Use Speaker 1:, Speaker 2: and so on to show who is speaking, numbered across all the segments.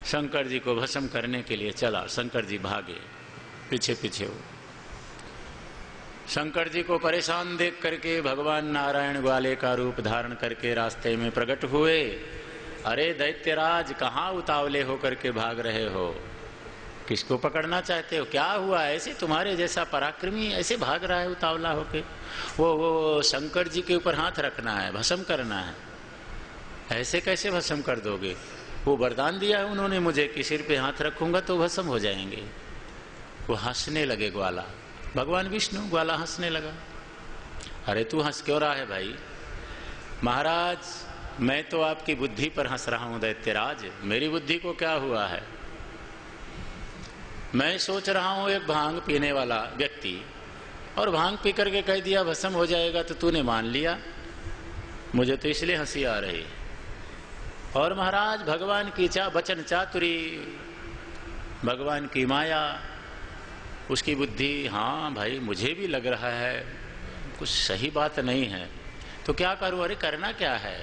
Speaker 1: शंकर जी को भस्म करने के लिए चला। शंकर जी भागे पीछे पीछे हो। शंकर जी को परेशान देख करके भगवान नारायण ग्वाले का रूप धारण करके रास्ते में प्रकट हुए। अरे दैत्यराज, कहाँ उतावले होकर के भाग रहे हो? किसको पकड़ना चाहते हो? क्या हुआ? ऐसे तुम्हारे जैसा पराक्रमी ऐसे भाग रहा है उतावला होके? वो शंकर जी के ऊपर हाथ रखना है, भस्म करना है। ऐसे कैसे भस्म कर दोगे? वो वरदान दिया है उन्होंने मुझे कि सिर पे हाथ रखूंगा तो भस्म हो जाएंगे। वो हंसने लगे ग्वाला, भगवान विष्णु। ग्वाला हंसने लगा। अरे तू हंस क्यों रहा है भाई? महाराज, मैं तो आपकी बुद्धि पर हंस रहा हूं दैत्यराज। मेरी बुद्धि को क्या हुआ है? मैं सोच रहा हूं एक भांग पीने वाला व्यक्ति, और भांग पी करके कह दिया भस्म हो जाएगा, तो तूने मान लिया। मुझे तो इसलिए हंसी आ रही। और महाराज, भगवान की वचन चातुरी, भगवान की माया, उसकी बुद्धि, हाँ भाई मुझे भी लग रहा है कुछ सही बात नहीं है, तो क्या करूं? अरे करना क्या है?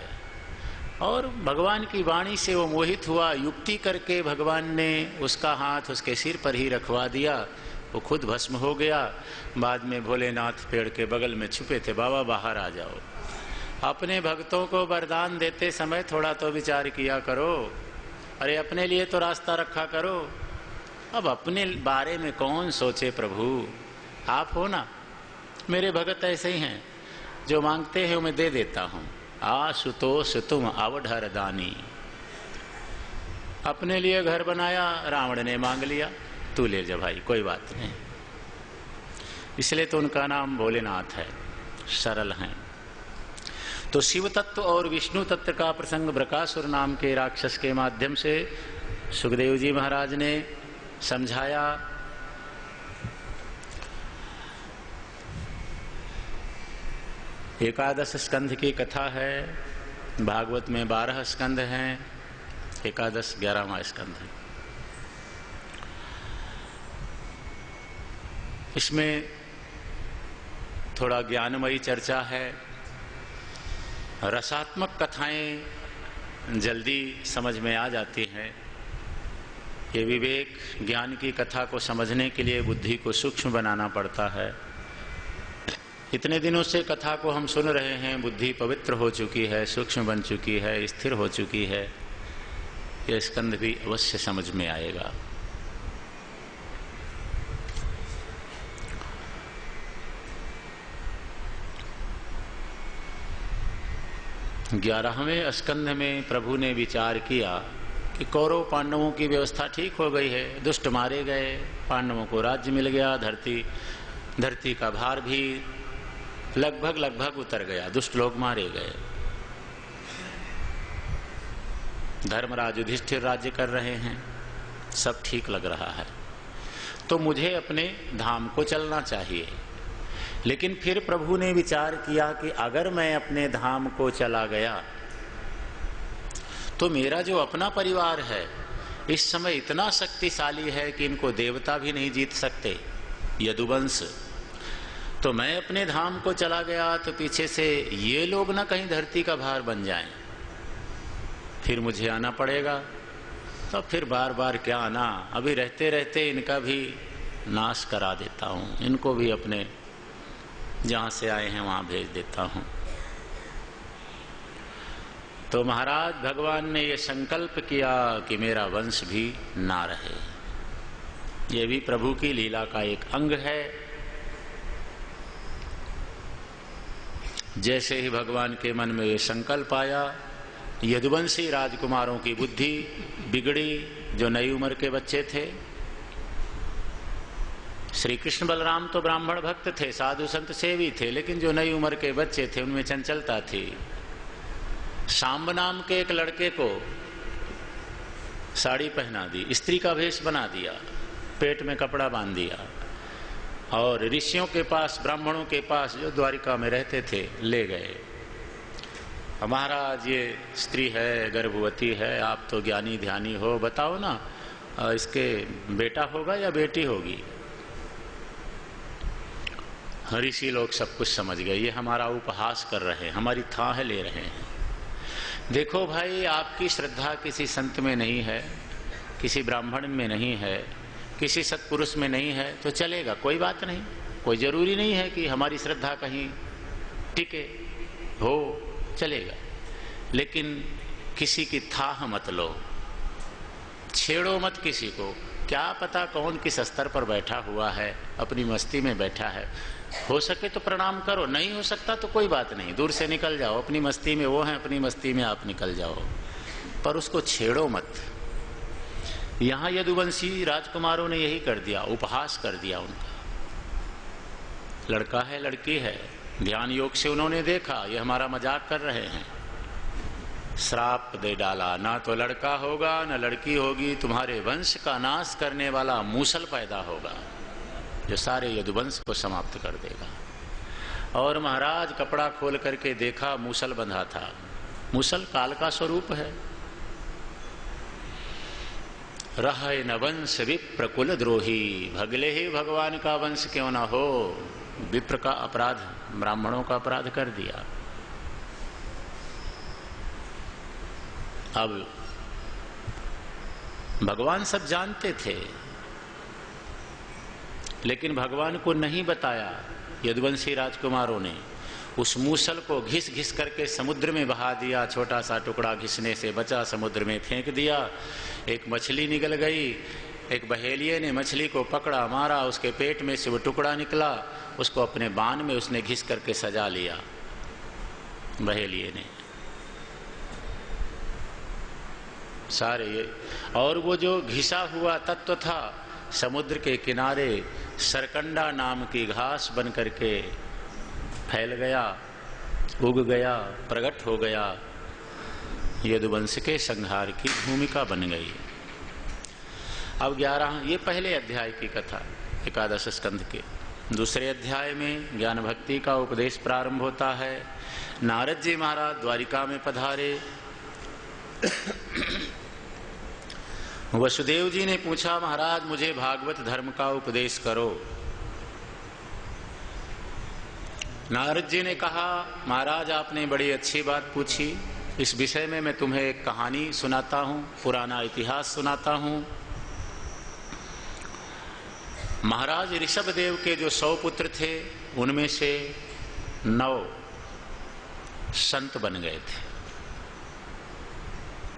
Speaker 1: और भगवान की वाणी से वो मोहित हुआ। युक्ति करके भगवान ने उसका हाथ उसके सिर पर ही रखवा दिया। वो खुद भस्म हो गया। बाद में भोलेनाथ पेड़ के बगल में छुपे थे, बाबा बाहर आ जाओ। अपने भक्तों को वरदान देते समय थोड़ा तो विचार किया करो। अरे अपने लिए तो रास्ता रखा करो। अब अपने बारे में कौन सोचे प्रभु? आप हो ना, मेरे भगत ऐसे ही हैं, जो मांगते हैं मैं दे देता हूं। आशुतोष तुम अवढर दानी। अपने लिए घर बनाया, रावण ने मांग लिया, तू ले जा भाई, कोई बात नहीं। इसलिए तो उनका नाम भोलेनाथ है, सरल हैं। तो शिव तत्व और विष्णु तत्व का प्रसंग बृकासुर नाम के राक्षस के माध्यम से सुखदेव जी महाराज ने समझाया। एकादश स्कंध की कथा है। भागवत में 12 स्कंध हैं, एकादश 11वां स्कंध है। इसमें थोड़ा ज्ञानमयी चर्चा है। रसात्मक कथाएं जल्दी समझ में आ जाती हैं। ये विवेक ज्ञान की कथा को समझने के लिए बुद्धि को सूक्ष्म बनाना पड़ता है। इतने दिनों से कथा को हम सुन रहे हैं, बुद्धि पवित्र हो चुकी है, सूक्ष्म बन चुकी है, स्थिर हो चुकी है। यह स्कंद भी अवश्य समझ में आएगा। ग्यारहवें स्कंध में प्रभु ने विचार किया कि कौरव पांडवों की व्यवस्था ठीक हो गई है, दुष्ट मारे गए, पांडवों को राज्य मिल गया, धरती का भार भी लगभग उतर गया, दुष्ट लोग मारे गए। धर्मराज युधिष्ठिर राज्य कर रहे हैं, सब ठीक लग रहा है। तो मुझे अपने धाम को चलना चाहिए। लेकिन फिर प्रभु ने विचार किया कि अगर मैं अपने धाम को चला गया तो मेरा जो अपना परिवार है इस समय इतना शक्तिशाली है कि इनको देवता भी नहीं जीत सकते, यदुवंश। तो मैं अपने धाम को चला गया तो पीछे से ये लोग ना कहीं धरती का भार बन जाएं, फिर मुझे आना पड़ेगा। तो फिर बार बार क्या आना, अभी रहते रहते इनका भी नाश करा देता हूं, इनको भी अपने जहां से आए हैं वहां भेज देता हूं। तो महाराज भगवान ने यह संकल्प किया कि मेरा वंश भी ना रहे। यह भी प्रभु की लीला का एक अंग है। जैसे ही भगवान के मन में ये संकल्प आया, यदुवंशी राजकुमारों की बुद्धि बिगड़ी, जो नई उम्र के बच्चे थे। श्री कृष्ण बलराम तो ब्राह्मण भक्त थे, साधु संत सेवी थे, लेकिन जो नई उम्र के बच्चे थे उनमें चंचलता थी। सांब नाम के एक लड़के को साड़ी पहना दी, स्त्री का भेष बना दिया, पेट में कपड़ा बांध दिया, और ऋषियों के पास, ब्राह्मणों के पास जो द्वारिका में रहते थे ले गए। महाराज ये स्त्री है, गर्भवती है, आप तो ज्ञानी ध्यानी हो, बताओ ना इसके बेटा होगा या बेटी होगी। ऋषि लोग सब कुछ समझ गए, ये हमारा उपहास कर रहे हैं, हमारी थाह ले रहे हैं। देखो भाई, आपकी श्रद्धा किसी संत में नहीं है किसी ब्राह्मण में नहीं है, किसी सत्पुरुष में नहीं है तो चलेगा, कोई बात नहीं। कोई जरूरी नहीं है कि हमारी श्रद्धा कहीं टिके हो, चलेगा। लेकिन किसी की थाह मत लो, छेड़ो मत किसी को। क्या पता कौन किस स्तर पर बैठा हुआ है, अपनी मस्ती में बैठा है। हो सके तो प्रणाम करो, नहीं हो सकता तो कोई बात नहीं, दूर से निकल जाओ। अपनी मस्ती में वो है, अपनी मस्ती में आप निकल जाओ, पर उसको छेड़ो मत। यहां यदुवंशी राजकुमारों ने यही कर दिया, उपहास कर दिया उनका। लड़का है लड़की है, ध्यान योग से उन्होंने देखा ये हमारा मजाक कर रहे हैं, श्राप दे डाला। ना तो लड़का होगा न लड़की होगी, तुम्हारे वंश का नाश करने वाला मूसल पैदा होगा जो सारे यदुवंश को समाप्त कर देगा। और महाराज कपड़ा खोल करके देखा, मूसल बंधा था। मूसल काल का स्वरूप है। रहे न वंश विप्र कुल द्रोही, भगले ही भगवान का वंश क्यों ना हो। विप्र का अपराध, ब्राह्मणों का अपराध कर दिया। अब भगवान सब जानते थे, लेकिन भगवान को नहीं बताया यदुवंशी राजकुमारों ने। उस मूसल को घिस घिस करके समुद्र में बहा दिया। छोटा सा टुकड़ा घिसने से बचा, समुद्र में फेंक दिया। एक मछली निकल गई। एक बहेलिये ने मछली को पकड़ा, मारा, उसके पेट में से वो टुकड़ा निकला, उसको अपने बाण में उसने घिस करके सजा लिया बहेलिये ने। सारे ये, और वो जो घिसा हुआ तत्व था समुद्र के किनारे सरकंडा नाम की घास बन करके फैल गया, उग गया, प्रकट हो गया। यदुवंश के संहार की भूमिका बन गई। अब 11, ये पहले अध्याय की कथा, एकादश स्कंध के। दूसरे अध्याय में ज्ञान भक्ति का उपदेश प्रारंभ होता है। नारद जी महाराज द्वारिका में पधारे। वसुदेव जी ने पूछा, महाराज मुझे भागवत धर्म का उपदेश करो। नारद जी ने कहा, महाराज आपने बड़ी अच्छी बात पूछी। इस विषय में मैं तुम्हें एक कहानी सुनाता हूं, पुराना इतिहास सुनाता हूं। महाराज ऋषभदेव के जो 100 पुत्र थे, उनमें से 9 संत बन गए थे,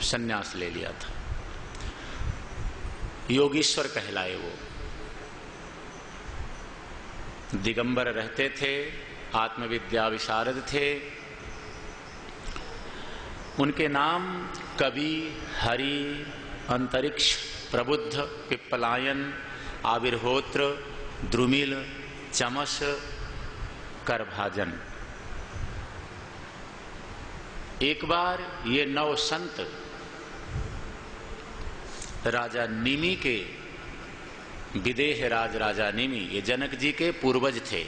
Speaker 1: सन्यास ले लिया था, योगीश्वर कहलाए। वो दिगंबर रहते थे, आत्मविद्या विशारद थे। उनके नाम कवि, हरि, अंतरिक्ष, प्रबुद्ध, पिप्पलायन, आविर्होत्र, द्रुमिल, चमस, करभाजन। एक बार ये 9 संत राजा निमि के, विदेह राज राजा निमि, ये जनक जी के पूर्वज थे,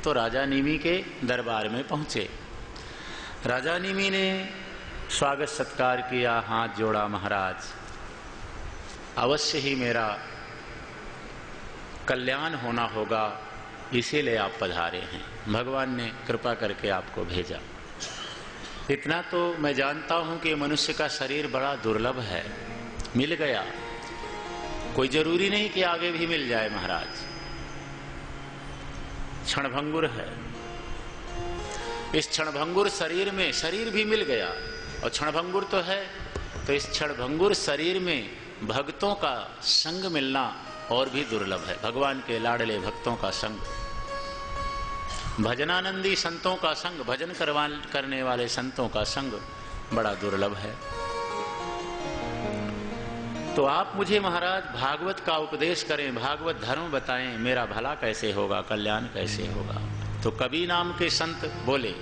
Speaker 1: तो राजा निमि के दरबार में पहुंचे। राजा निमि ने स्वागत सत्कार किया, हाथ जोड़ा, महाराज अवश्य ही मेरा कल्याण होना होगा, इसीलिए आप पधारे हैं। भगवान ने कृपा करके आपको भेजा। इतना तो मैं जानता हूं कि मनुष्य का शरीर बड़ा दुर्लभ है, मिल गया, कोई जरूरी नहीं कि आगे भी मिल जाए। महाराज क्षणभंगुर है। इस क्षणभंगुर शरीर में, शरीर भी मिल गया और क्षणभंगुर तो है, तो इस क्षणभंगुर शरीर में भक्तों का संग मिलना और भी दुर्लभ है। भगवान के लाडले भक्तों का संग, भजनानंदी संतों का संग, भजन करने वाले संतों का संग बड़ा दुर्लभ है। तो आप मुझे महाराज भागवत का उपदेश करें, भागवत धर्म बताएं, मेरा भला कैसे होगा, कल्याण कैसे होगा। तो कवि नाम के संत बोले।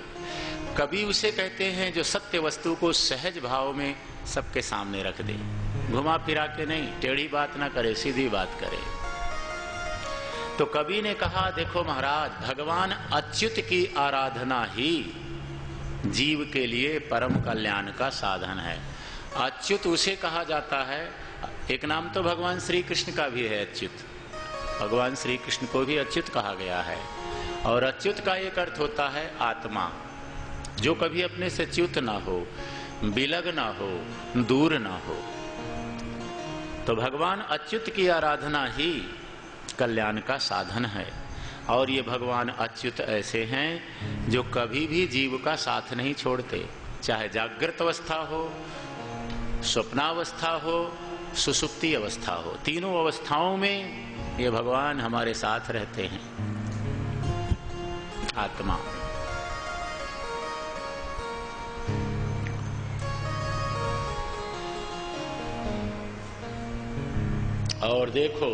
Speaker 1: कवि उसे कहते हैं जो सत्य वस्तु को सहज भाव में सबके सामने रख दे, घुमा फिरा के नहीं, टेढ़ी बात ना करे, सीधी बात करे। तो कवि ने कहा, देखो महाराज, भगवान अच्युत की आराधना ही जीव के लिए परम कल्याण का साधन है। अच्युत उसे कहा जाता है, एक नाम तो भगवान श्री कृष्ण का भी है अच्युत, भगवान श्री कृष्ण को भी अच्युत कहा गया है। और अच्युत का एक अर्थ होता है आत्मा, जो कभी अपने से च्युत ना हो, बिलग ना हो, दूर ना हो। तो भगवान अच्युत की आराधना ही कल्याण का साधन है। और ये भगवान अच्युत ऐसे हैं जो कभी भी जीव का साथ नहीं छोड़ते, चाहे जागृत अवस्था हो, स्वप्नावस्था हो, सुसुप्ति अवस्था हो, तीनों अवस्थाओं में ये भगवान हमारे साथ रहते हैं। आत्मा और देखो,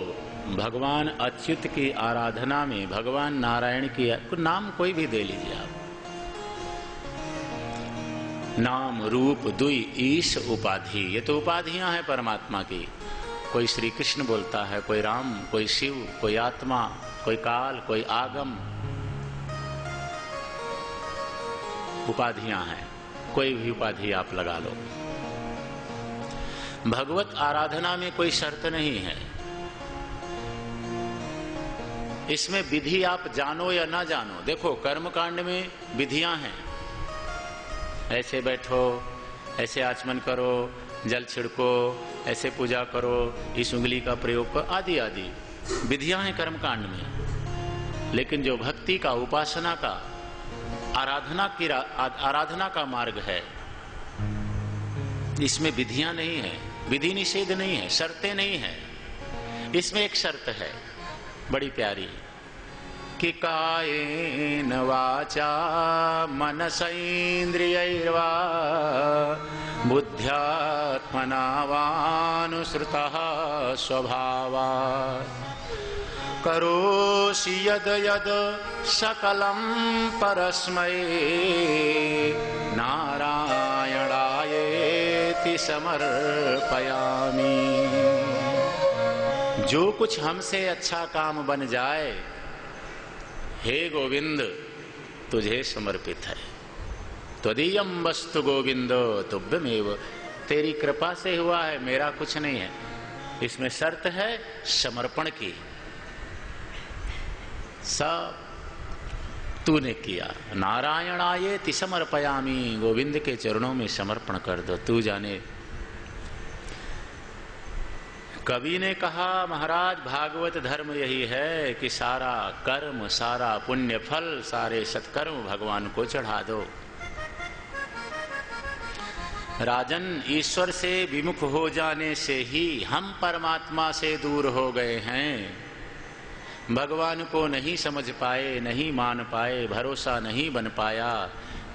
Speaker 1: भगवान अच्युत की आराधना में भगवान नारायण की नाम कोई भी दे लीजिए आप, नाम रूप दुई ईश उपाधि, ये तो उपाधियां हैं परमात्मा की। कोई श्री कृष्ण बोलता है, कोई राम, कोई शिव, कोई आत्मा, कोई काल, कोई आगम, उपाधियां हैं। कोई भी उपाधि आप लगा लो। भगवत आराधना में कोई शर्त नहीं है। इसमें विधि आप जानो या ना जानो, देखो कर्म कांड में विधियां हैं, ऐसे बैठो, ऐसे आचमन करो, जल छिड़को, ऐसे पूजा करो, इस उंगली का प्रयोग करो, आदि आदि विधियां हैं कर्म कांड में। लेकिन जो भक्ति का, उपासना का, आराधना का मार्ग है, इसमें विधियां नहीं है, विधि निषेध नहीं है, शर्तें नहीं है। इसमें एक शर्त है बड़ी प्यारी कि कायेन वाचा मनसेन्द्रियैर्वा बुद्ध्यात्मना वानुसृतः स्वभावात् करोषि यद यद सकलं परस्मै नारायणायेति समर्पयामि। जो कुछ हमसे अच्छा काम बन जाए, हे गोविंद तुझे समर्पित है। त्वदीयं वस्तु गोविंद तुभ्यमेव, तेरी कृपा से हुआ है, मेरा कुछ नहीं है। इसमें शर्त है समर्पण की, सब तूने किया। नारायणायेति समर्पयामि, गोविंद के चरणों में समर्पण कर दो। तू जाने, कवि ने कहा महाराज भागवत धर्म यही है कि सारा कर्म, सारा पुण्य फल, सारे सत्कर्म भगवान को चढ़ा दो। राजन, ईश्वर से विमुख हो जाने से ही हम परमात्मा से दूर हो गए हैं। भगवान को नहीं समझ पाए, नहीं मान पाए, भरोसा नहीं बन पाया,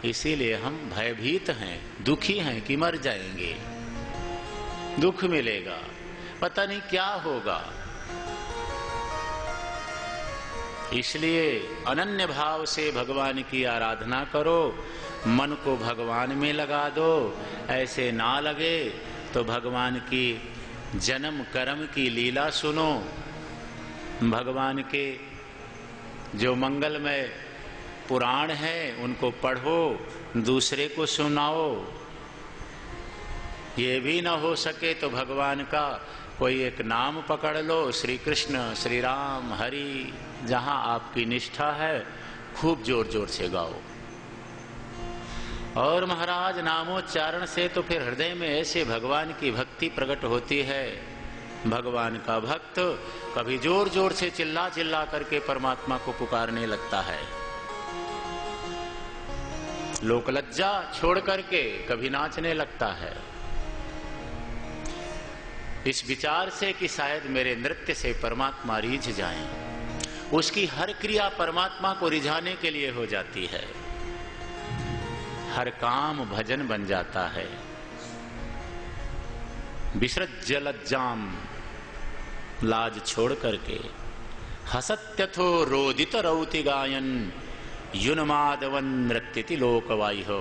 Speaker 1: इसीलिए हम भयभीत हैं, दुखी हैं कि मर जाएंगे, दुख मिलेगा, पता नहीं क्या होगा। इसलिए अनन्य भाव से भगवान की आराधना करो, मन को भगवान में लगा दो। ऐसे ना लगे तो भगवान की जन्म कर्म की लीला सुनो, भगवान के जो मंगलमय पुराण हैं उनको पढ़ो, दूसरे को सुनाओ। ये भी ना हो सके तो भगवान का कोई एक नाम पकड़ लो, श्री कृष्ण, श्री राम, हरि, जहां आपकी निष्ठा है खूब जोर जोर से गाओ। और महाराज नामोच्चारण से तो फिर हृदय में ऐसे भगवान की भक्ति प्रकट होती है। भगवान का भक्त कभी जोर जोर से चिल्ला चिल्ला करके परमात्मा को पुकारने लगता है, लोक लज्जा छोड़ करके कभी नाचने लगता है, इस विचार से कि शायद मेरे नृत्य से परमात्मा रिझ जाएं। उसकी हर क्रिया परमात्मा को रिझाने के लिए हो जाती है, हर काम भजन बन जाता है। विसृज्य लज्जाम, लाज छोड़ करके, हसत्यथो रोदित रौति गायन युन्मादवन नृत्यति लोकवाई हो।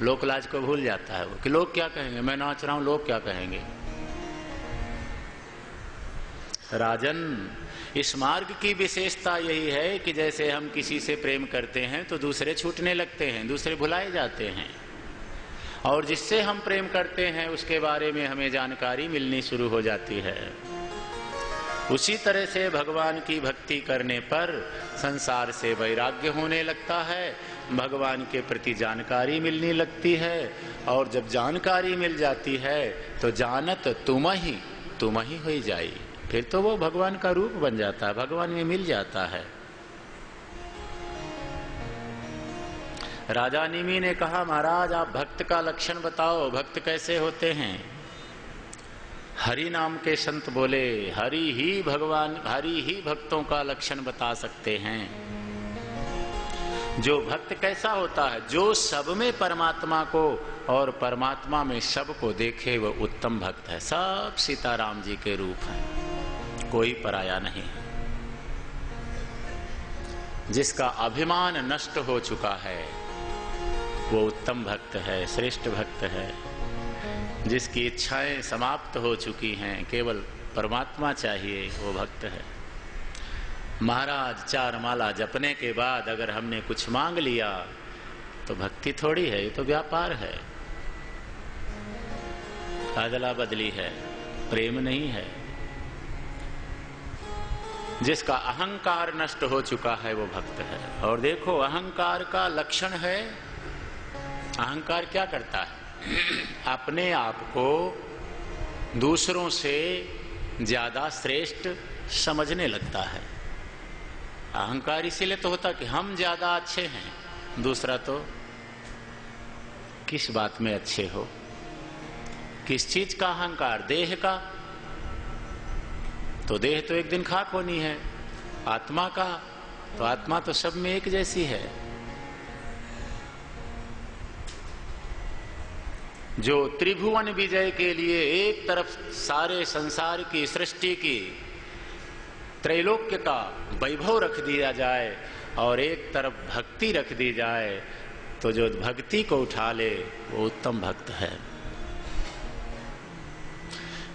Speaker 1: लोक लाज को भूल जाता है वो कि लोग क्या कहेंगे, मैं नाच रहा हूं, लोग क्या कहेंगे। राजन, इस मार्ग की विशेषता यही है कि जैसे हम किसी से प्रेम करते हैं तो दूसरे छूटने लगते हैं, दूसरे भुलाए जाते हैं, और जिससे हम प्रेम करते हैं उसके बारे में हमें जानकारी मिलनी शुरू हो जाती है। उसी तरह से भगवान की भक्ति करने पर संसार से वैराग्य होने लगता है, भगवान के प्रति जानकारी मिलने लगती है, और जब जानकारी मिल जाती है तो जानत तुम ही तुम ही हो जाई। फिर तो वो भगवान का रूप बन जाता है, भगवान में मिल जाता है। राजा निमि ने कहा, महाराज आप भक्त का लक्षण बताओ, भक्त कैसे होते हैं? हरि नाम के संत बोले, हरि ही भगवान, हरि ही भक्तों का लक्षण बता सकते हैं। जो भक्त कैसा होता है? जो सब में परमात्मा को और परमात्मा में सब को देखे, वह उत्तम भक्त है। सब सीताराम जी के रूप हैं, कोई पराया नहीं। जिसका अभिमान नष्ट हो चुका है वो उत्तम भक्त है, श्रेष्ठ भक्त है। जिसकी इच्छाएं समाप्त हो चुकी हैं, केवल परमात्मा चाहिए, वो भक्त है। महाराज 4 माला जपने के बाद अगर हमने कुछ मांग लिया तो भक्ति थोड़ी है, ये तो व्यापार है, अदला बदली है, प्रेम नहीं है। जिसका अहंकार नष्ट हो चुका है वो भक्त है। और देखो, अहंकार का लक्षण है, अहंकार क्या करता है? अपने आप को दूसरों से ज्यादा श्रेष्ठ समझने लगता है। अहंकार इसीलिए तो होता कि हम ज्यादा अच्छे हैं, दूसरा तो किस बात में अच्छे हो? किस चीज का अहंकार? देह का, तो देह तो एक दिन खाक होनी है। आत्मा का, तो आत्मा तो सब में एक जैसी है। जो त्रिभुवन विजय के लिए एक तरफ सारे संसार की सृष्टि की त्रैलोक्य का वैभव रख दिया जाए और एक तरफ भक्ति रख दी जाए, तो जो भक्ति को उठा ले वो उत्तम भक्त है।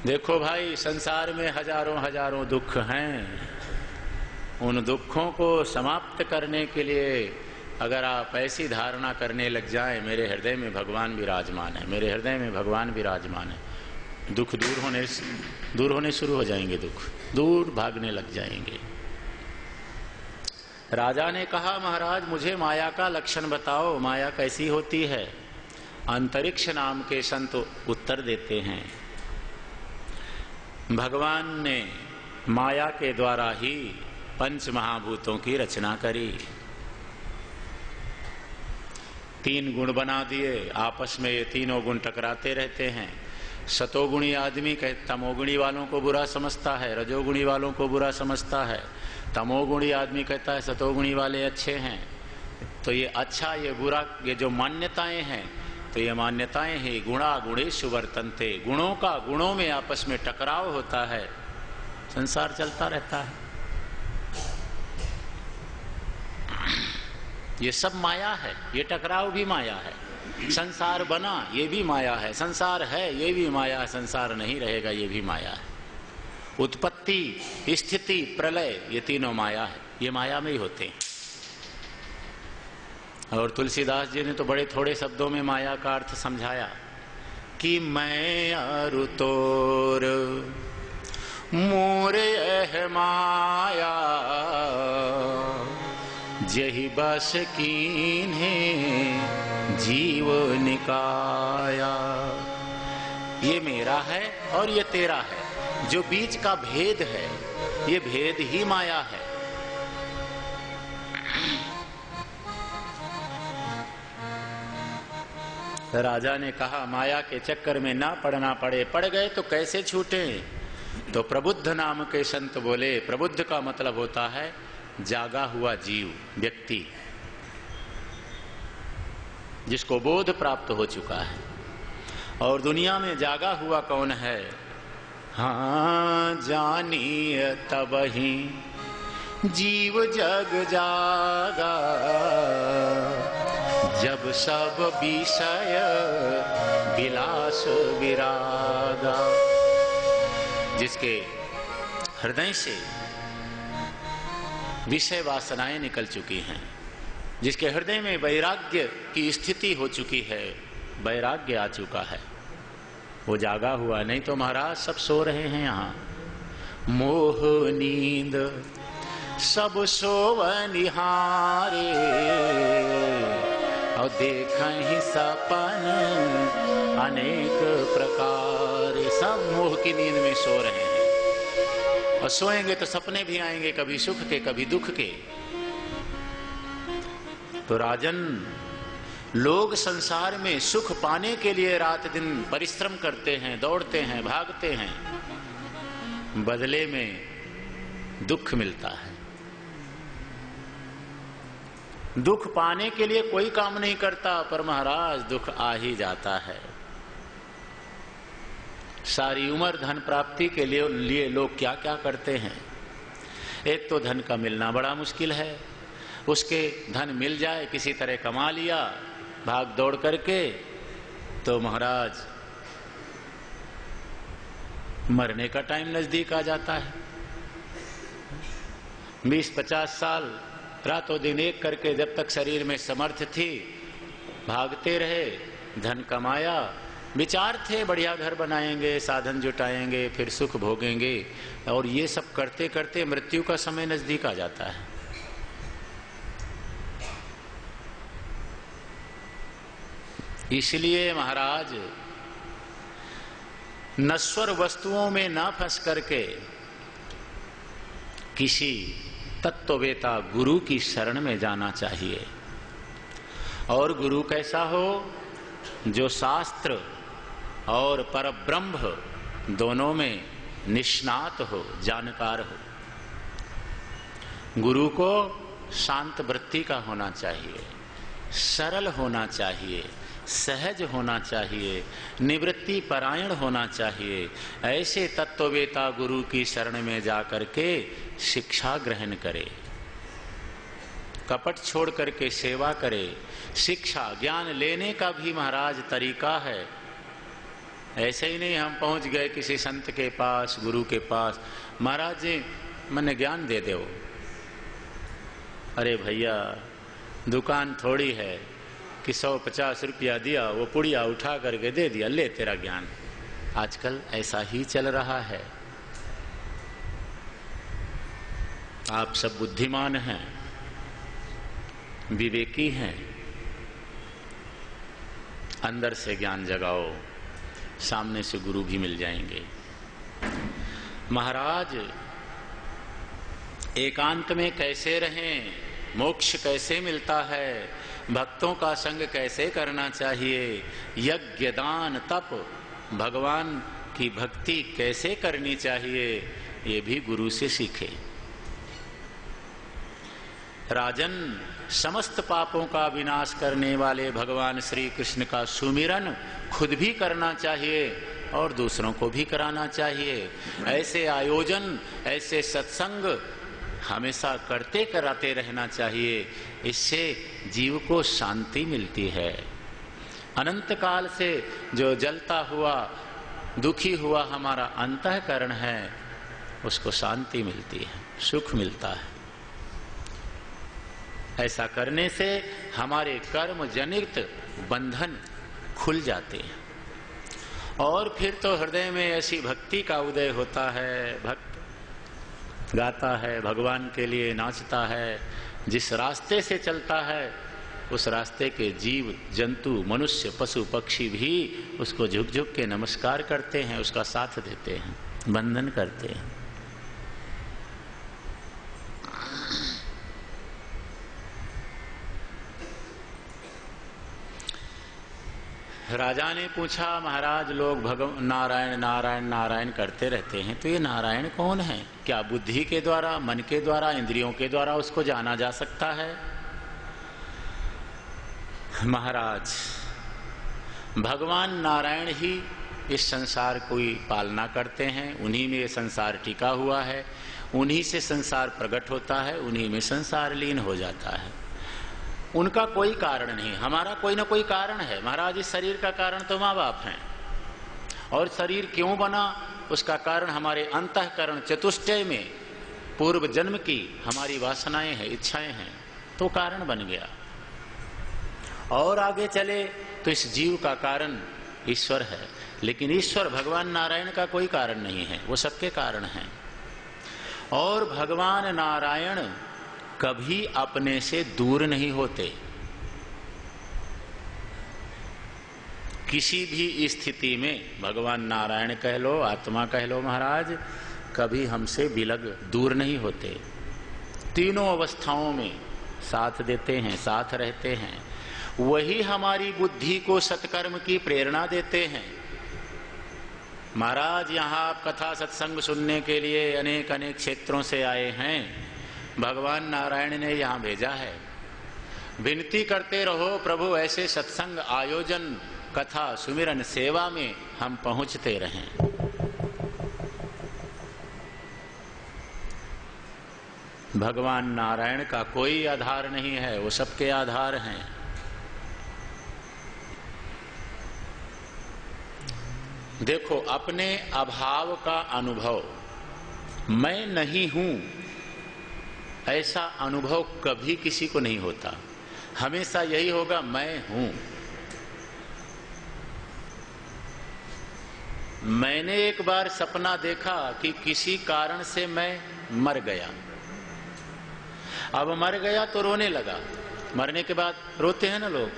Speaker 1: देखो भाई, संसार में हजारों हजारों दुख हैं। उन दुखों को समाप्त करने के लिए अगर आप ऐसी धारणा करने लग जाएं, मेरे हृदय में भगवान विराजमान है, मेरे हृदय में भगवान विराजमान है, दुख दूर होने शुरू हो जाएंगे, दुख दूर भागने लग जाएंगे। राजा ने कहा, महाराज मुझे माया का लक्षण बताओ, माया कैसी होती है? अंतरिक्ष नाम के संत उत्तर देते हैं, भगवान ने माया के द्वारा ही 5 महाभूतों की रचना करी। 3 गुण बना दिए, आपस में ये तीनों गुण टकराते रहते हैं। सतोगुणी आदमी तमोगुणी वालों को बुरा समझता है, रजोगुणी वालों को बुरा समझता है। तमोगुणी आदमी कहता है सतोगुणी वाले अच्छे हैं। तो ये अच्छा ये बुरा, ये जो मान्यताएं हैं, तो ये मान्यताएं ही गुणा गुणेषु वर्तन्ते, गुणों का गुणों में आपस में टकराव होता है, संसार चलता रहता है। ये सब माया है, ये टकराव भी माया है। संसार बना ये भी माया है, संसार है ये भी माया है, संसार नहीं रहेगा ये भी माया है। उत्पत्ति, स्थिति, प्रलय, ये तीनों माया है, ये माया में ही होते हैं। और तुलसीदास जी ने तो बड़े थोड़े शब्दों में माया का अर्थ समझाया कि मैं अरु तोर मोरे एह माया, जही बस कीन्हे जीव निकाया। ये मेरा है और ये तेरा है, जो बीच का भेद है ये भेद ही माया है। राजा ने कहा, माया के चक्कर में ना पड़ना पड़े, पड़ गए तो कैसे छूटे? तो प्रबुद्ध नाम के संत बोले, प्रबुद्ध का मतलब होता है जागा हुआ जीव, व्यक्ति जिसको बोध प्राप्त हो चुका है। और दुनिया में जागा हुआ कौन है? हाँ, जानिए तब ही जीव जग जागा, जब सब विषय विलास विरागा। जिसके हृदय से विषय वासनाएं निकल चुकी हैं, जिसके हृदय में वैराग्य की स्थिति हो चुकी है, वैराग्य आ चुका है, वो जागा हुआ। नहीं तो महाराज सब सो रहे हैं यहाँ, मोह नींद सब सोवनिहारे, और देख ही सपन अनेक प्रकार सब मोह की नींद में सो रहे हैं, और सोएंगे तो सपने भी आएंगे, कभी सुख के कभी दुख के। तो राजन, लोग संसार में सुख पाने के लिए रात दिन परिश्रम करते हैं, दौड़ते हैं, भागते हैं, बदले में दुख मिलता है। दुख पाने के लिए कोई काम नहीं करता, पर महाराज दुख आ ही जाता है। सारी उम्र धन प्राप्ति के लिए लोग क्या क्या करते हैं। एक तो धन का मिलना बड़ा मुश्किल है, उसके धन मिल जाए, किसी तरह कमा लिया भाग दौड़ करके, तो महाराज मरने का टाइम नजदीक आ जाता है। 20-50 साल रातों दिन एक करके जब तक शरीर में समर्थ थी भागते रहे, धन कमाया, विचार थे बढ़िया घर बनाएंगे, साधन जुटाएंगे, फिर सुख भोगेंगे, और ये सब करते करते मृत्यु का समय नजदीक आ जाता है। इसलिए महाराज नश्वर वस्तुओं में ना फंस करके किसी तत्ववेता गुरु की शरण में जाना चाहिए। और गुरु कैसा हो? जो शास्त्र और परब्रह्म दोनों में निष्णात हो, जानकार हो। गुरु को शांत वृत्ति का होना चाहिए, सरल होना चाहिए, सहज होना चाहिए, निवृत्ति परायण होना चाहिए। ऐसे तत्ववेता गुरु की शरण में जाकर के शिक्षा ग्रहण करे, कपट छोड़ करके सेवा करे। शिक्षा ज्ञान लेने का भी महाराज तरीका है। ऐसे ही नहीं हम पहुंच गए किसी संत के पास, गुरु के पास, महाराज जी मैंने ज्ञान दे दो। अरे भैया दुकान थोड़ी है कि 150 रुपया दिया, वो पुड़िया उठा करके दे दिया, ले तेरा ज्ञान। आजकल ऐसा ही चल रहा है। आप सब बुद्धिमान हैं, विवेकी हैं, अंदर से ज्ञान जगाओ, सामने से गुरु भी मिल जाएंगे। महाराज एकांत में कैसे रहें, मोक्ष कैसे मिलता है, भक्तों का संग कैसे करना चाहिए, यज्ञ दान तप भगवान की भक्ति कैसे करनी चाहिए, ये भी गुरु से सीखे। राजन, समस्त पापों का विनाश करने वाले भगवान श्री कृष्ण का सुमिरन खुद भी करना चाहिए और दूसरों को भी कराना चाहिए। ऐसे आयोजन, ऐसे सत्संग हमेशा करते कराते रहना चाहिए। इससे जीव को शांति मिलती है। अनंत काल से जो जलता हुआ दुखी हुआ हमारा अंतःकरण है, उसको शांति मिलती है, सुख मिलता है। ऐसा करने से हमारे कर्म जनित बंधन खुल जाते हैं, और फिर तो हृदय में ऐसी भक्ति का उदय होता है। भक्त गाता है, भगवान के लिए नाचता है, जिस रास्ते से चलता है उस रास्ते के जीव जंतु मनुष्य पशु पक्षी भी उसको झुक झुक के नमस्कार करते हैं, उसका साथ देते हैं, वंदन करते हैं। राजा ने पूछा, महाराज लोग नारायण नारायण नारायण करते रहते हैं, तो ये नारायण कौन है? क्या बुद्धि के द्वारा, मन के द्वारा, इंद्रियों के द्वारा उसको जाना जा सकता है? महाराज भगवान नारायण ही इस संसार की पालना करते हैं, उन्हीं में ये संसार टिका हुआ है, उन्हीं से संसार प्रकट होता है, उन्हीं में संसार लीन हो जाता है। उनका कोई कारण नहीं, हमारा कोई ना कोई कारण है। महाराज इस शरीर का कारण तो माँ बाप हैं, और शरीर क्यों बना उसका कारण हमारे अंतःकरण चतुष्टय में पूर्व जन्म की हमारी वासनाएं हैं, इच्छाएं हैं, तो कारण बन गया। और आगे चले तो इस जीव का कारण ईश्वर है, लेकिन ईश्वर भगवान नारायण का कोई कारण नहीं है, वो सबके कारण हैं। और भगवान नारायण कभी अपने से दूर नहीं होते। किसी भी स्थिति में भगवान नारायण कह लो, आत्मा कह लो महाराज, कभी हमसे विलग दूर नहीं होते। तीनों अवस्थाओं में साथ देते हैं, साथ रहते हैं। वही हमारी बुद्धि को सत्कर्म की प्रेरणा देते हैं। महाराज यहाँ आप कथा सत्संग सुनने के लिए अनेक अनेक क्षेत्रों से आए हैं, भगवान नारायण ने यहाँ भेजा है। विनती करते रहो प्रभु ऐसे सत्संग आयोजन, कथा, सुमिरन, सेवा में हम पहुंचते रहें। भगवान नारायण का कोई आधार नहीं है, वो सबके आधार हैं। देखो, अपने अभाव का अनुभव, मैं नहीं हूं, ऐसा अनुभव कभी किसी को नहीं होता। हमेशा यही होगा, मैं हूं। मैंने एक बार सपना देखा कि किसी कारण से मैं मर गया। अब मर गया तो रोने लगा। मरने के बाद रोते हैं ना लोग,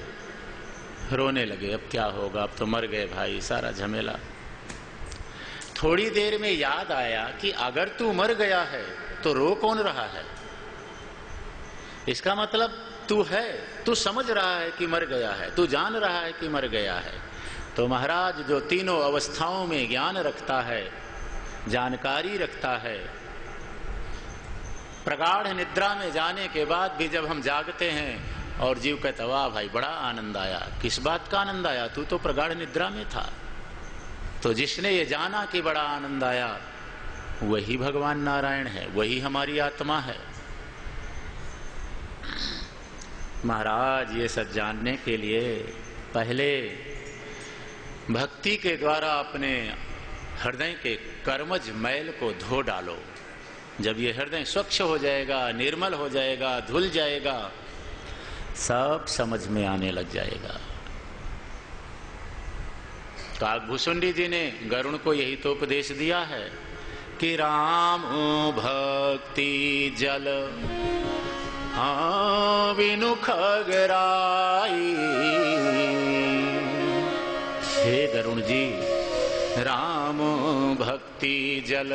Speaker 1: रोने लगे, अब क्या होगा, अब तो मर गए भाई, सारा झमेला। थोड़ी देर में याद आया कि अगर तू मर गया है तो रो कौन रहा है? इसका मतलब तू है, तू समझ रहा है कि मर गया है, तू जान रहा है कि मर गया है। तो महाराज जो तीनों अवस्थाओं में ज्ञान रखता है, जानकारी रखता है, प्रगाढ़ निद्रा में जाने के बाद भी जब हम जागते हैं और जीव कहता वाह भाई बड़ा आनंद आया, किस बात का आनंद आया, तू तो प्रगाढ़ निद्रा में था। तो जिसने ये जाना कि बड़ा आनंद आया, वही भगवान नारायण है, वही हमारी आत्मा है। महाराज ये सब जानने के लिए पहले भक्ति के द्वारा अपने हृदय के कर्मज मैल को धो डालो। जब ये हृदय स्वच्छ हो जाएगा, निर्मल हो जाएगा, धुल जाएगा, सब समझ में आने लग जाएगा। काकभूषुंडी जी ने गरुण को यही तो उपदेश दिया है कि राम भक्ति जल बिनु खगराई। हे गरुण जी, राम भक्ति जल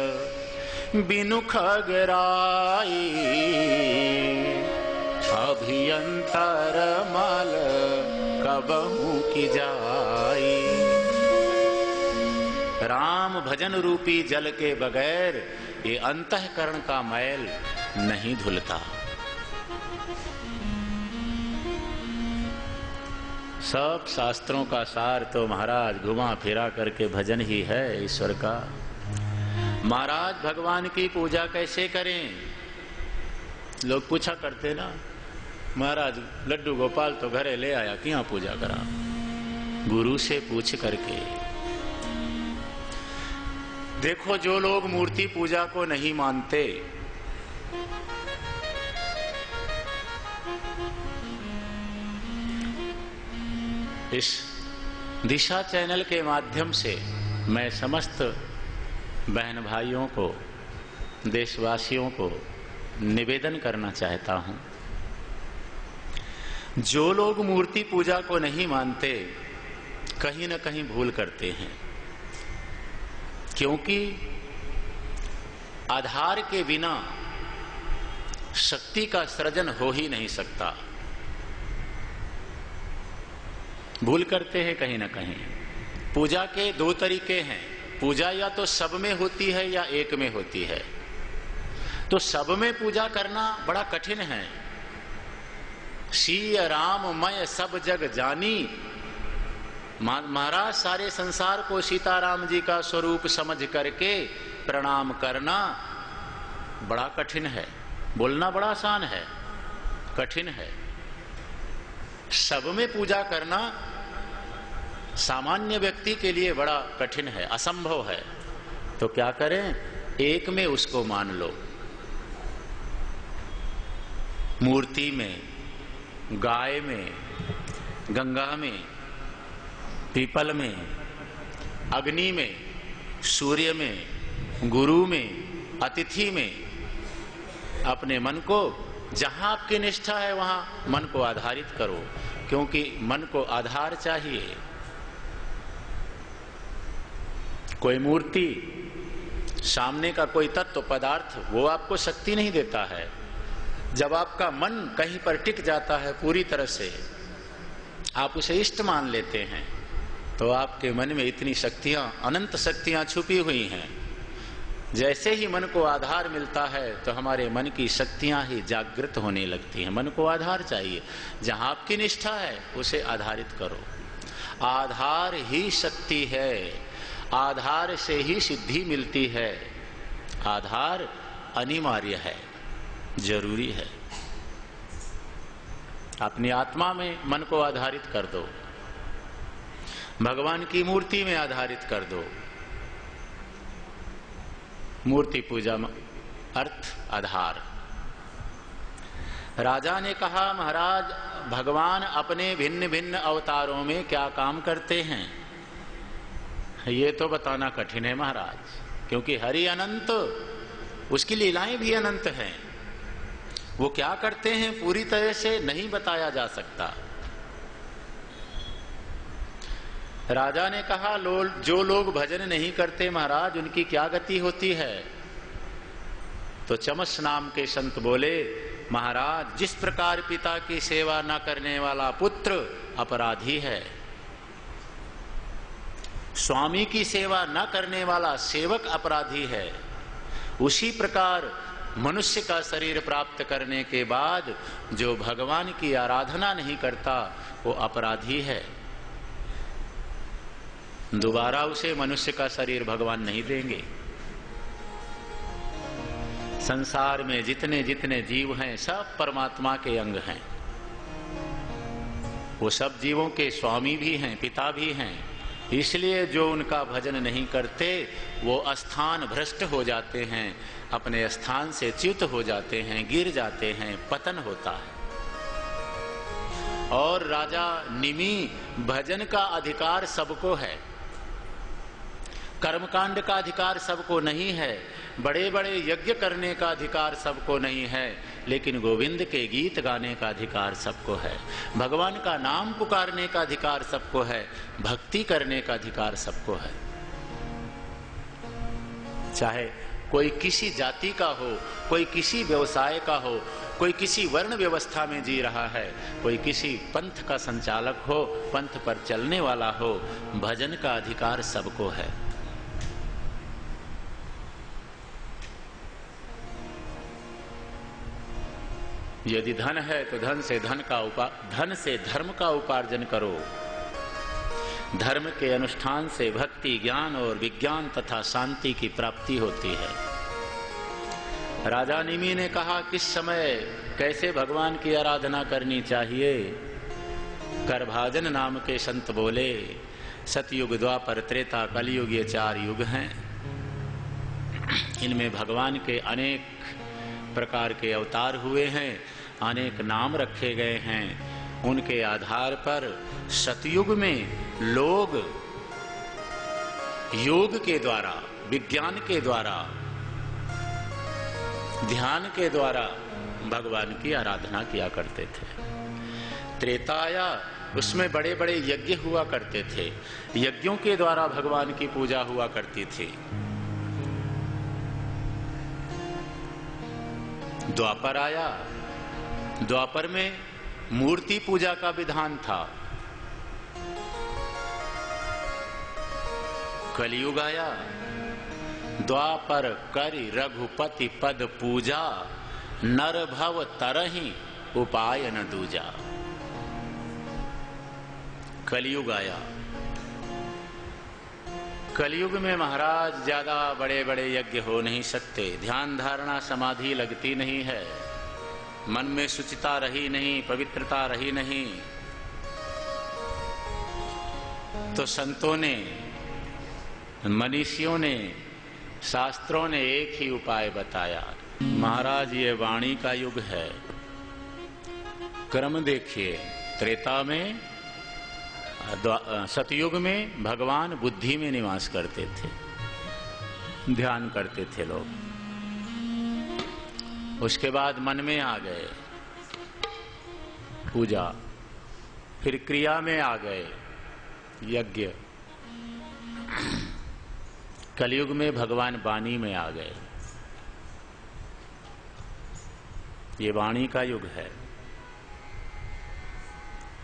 Speaker 1: बिनु खगराई, अभियंतर मल कबहू की जाई। राम भजन रूपी जल के बगैर ये अंतःकरण का मैल नहीं धुलता। सब शास्त्रों का सार तो महाराज घुमा फिरा करके भजन ही है ईश्वर का। महाराज भगवान की पूजा कैसे करें? लोग पूछा करते ना, महाराज लड्डू गोपाल तो घरे ले आया, क्यों पूजा करा? गुरु से पूछ करके। देखो, जो लोग मूर्ति पूजा को नहीं मानते, इस दिशा चैनल के माध्यम से मैं समस्त बहन भाइयों को, देशवासियों को निवेदन करना चाहता हूं, जो लोग मूर्ति पूजा को नहीं मानते कहीं न कहीं भूल करते हैं, क्योंकि आधार के बिना शक्ति का सृजन हो ही नहीं सकता। भूल करते हैं कहीं न कहीं। पूजा के दो तरीके हैं। पूजा या तो सब में होती है या एक में होती है। तो सब में पूजा करना बड़ा कठिन है। सीय राम मय सब जग जानी, महाराज सारे संसार को सीताराम जी का स्वरूप समझ करके प्रणाम करना बड़ा कठिन है। बोलना बड़ा आसान है, कठिन है। सब में पूजा करना सामान्य व्यक्ति के लिए बड़ा कठिन है, असंभव है। तो क्या करें? एक में उसको मान लो। मूर्ति में, गाय में, गंगा में, पीपल में, अग्नि में, सूर्य में, गुरु में, अतिथि में अपने मन को, जहां आपकी निष्ठा है वहां मन को आधारित करो, क्योंकि मन को आधार चाहिए। कोई मूर्ति, सामने का कोई तत्व पदार्थ वो आपको शक्ति नहीं देता है। जब आपका मन कहीं पर टिक जाता है पूरी तरह से, आप उसे इष्ट मान लेते हैं, तो आपके मन में इतनी शक्तियां, अनंत शक्तियां छुपी हुई हैं। जैसे ही मन को आधार मिलता है तो हमारे मन की शक्तियां ही जागृत होने लगती हैं। मन को आधार चाहिए, जहां आपकी निष्ठा है उसे आधारित करो। आधार ही शक्ति है, आधार से ही सिद्धि मिलती है। आधार अनिवार्य है, जरूरी है। अपनी आत्मा में मन को आधारित कर दो, भगवान की मूर्ति में आधारित कर दो। मूर्ति पूजा अर्थ आधार। राजा ने कहा, महाराज भगवान अपने भिन्न भिन्न अवतारों में क्या काम करते हैं, ये तो बताना कठिन है महाराज, क्योंकि हरि अनंत, उसकी लीलाएं भी अनंत हैं। वो क्या करते हैं पूरी तरह से नहीं बताया जा सकता। राजा ने कहा, जो लोग भजन नहीं करते महाराज, उनकी क्या गति होती है। तो चमस नाम के संत बोले, महाराज जिस प्रकार पिता की सेवा न करने वाला पुत्र अपराधी है, स्वामी की सेवा न करने वाला सेवक अपराधी है, उसी प्रकार मनुष्य का शरीर प्राप्त करने के बाद जो भगवान की आराधना नहीं करता वो अपराधी है। दोबारा उसे मनुष्य का शरीर भगवान नहीं देंगे। संसार में जितने जितने जीव हैं सब परमात्मा के अंग हैं। वो सब जीवों के स्वामी भी हैं, पिता भी हैं। इसलिए जो उनका भजन नहीं करते वो स्थान भ्रष्ट हो जाते हैं, अपने स्थान से च्युत हो जाते हैं, गिर जाते हैं, पतन होता है। और राजा निमि, भजन का अधिकार सबको है, कर्मकांड का अधिकार सबको नहीं है, बड़े बड़े यज्ञ करने का अधिकार सबको नहीं है, लेकिन गोविंद के गीत गाने का अधिकार सबको है, भगवान का नाम पुकारने का अधिकार सबको है, भक्ति करने का अधिकार सबको है। चाहे कोई किसी जाति का हो, कोई किसी व्यवसाय का हो, कोई किसी वर्ण व्यवस्था में जी रहा है, कोई किसी पंथ का संचालक हो, पंथ पर चलने वाला हो, भजन का अधिकार सबको है। यदि धन है तो धन से धर्म का उपार्जन करो। धर्म के अनुष्ठान से भक्ति, ज्ञान और विज्ञान तथा शांति की प्राप्ति होती है। राजा निमि ने कहा, किस समय कैसे भगवान की आराधना करनी चाहिए। करभाजन नाम के संत बोले, सतयुग, द्वापर, त्रेता, कलयुग, ये 4 युग हैं। इनमें भगवान के अनेक प्रकार के अवतार हुए हैं, अनेक नाम रखे गए हैं। उनके आधार पर सतयुग में लोग योग के द्वारा, विज्ञान के द्वारा, ध्यान के द्वारा भगवान की आराधना किया करते थे। त्रेता आया, उसमें बड़े बड़े यज्ञ हुआ करते थे, यज्ञों के द्वारा भगवान की पूजा हुआ करती थी। द्वापर आया, द्वापर में मूर्ति पूजा का विधान था। कलयुग आया, द्वापर करि रघुपति पद पूजा, नर भव तरहि उपाय न दूजा। कलयुग आया। कलयुग में महाराज ज्यादा बड़े बड़े यज्ञ हो नहीं सकते, ध्यान धारणा समाधि लगती नहीं है, मन में शुचिता रही नहीं, पवित्रता रही नहीं। तो संतों ने, मनीषियों ने, शास्त्रों ने एक ही उपाय बताया। महाराज ये वाणी का युग है। क्रम देखिए, त्रेता में, सतयुग में भगवान बुद्धि में निवास करते थे, ध्यान करते थे लोग। उसके बाद मन में आ गए पूजा, फिर क्रिया में आ गए यज्ञ, कलयुग में भगवान वाणी में आ गए। ये वाणी का युग है।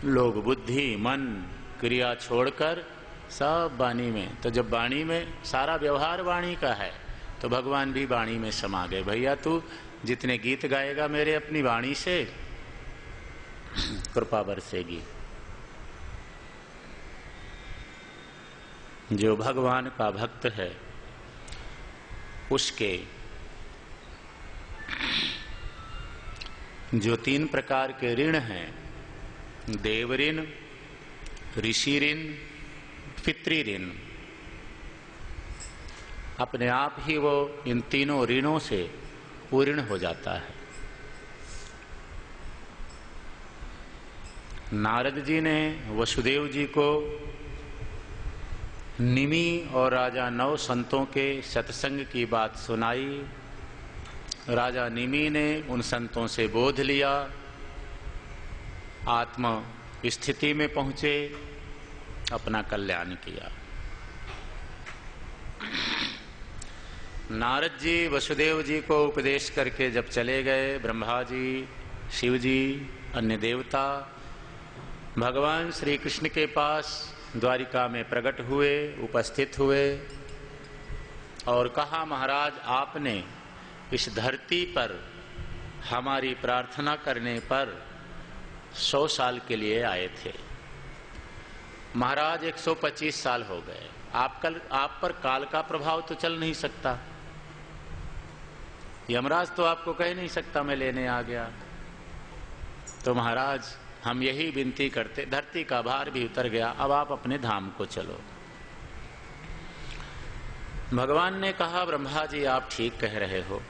Speaker 1: लोग बुद्धि मन क्रिया छोड़कर सब वाणी में, तो जब वाणी में सारा व्यवहार वाणी का है तो भगवान भी वाणी में समा गए। भैया तू जितने गीत गाएगा मेरे अपनी वाणी से, कृपा बरसेगी। जो भगवान का भक्त है उसके जो 3 प्रकार के ऋण हैं, देव ऋण, ऋषि ऋण, पितृ ऋण, अपने आप ही वो इन तीनों ऋणों से पूर्ण हो जाता है। नारद जी ने वसुदेव जी को निमि और राजा नव संतों के सत्संग की बात सुनाई। राजा निमि ने उन संतों से बोध लिया, आत्म स्थिति में पहुंचे, अपना कल्याण किया। नारद जी वसुदेव जी को उपदेश करके जब चले गए, ब्रह्मा जी, शिव जी, अन्य देवता भगवान श्री कृष्ण के पास द्वारिका में प्रकट हुए, उपस्थित हुए और कहा, महाराज आपने इस धरती पर हमारी प्रार्थना करने पर 100 साल के लिए आए थे। महाराज 125 साल हो गए, आप पर काल का प्रभाव तो चल नहीं सकता। यमराज तो आपको कह नहीं सकता मैं लेने आ गया। तो महाराज हम यही विनती करते, धरती का भार भी उतर गया, अब आप अपने धाम को चलो। भगवान ने कहा, ब्रह्मा जी आप ठीक कह रहे हो,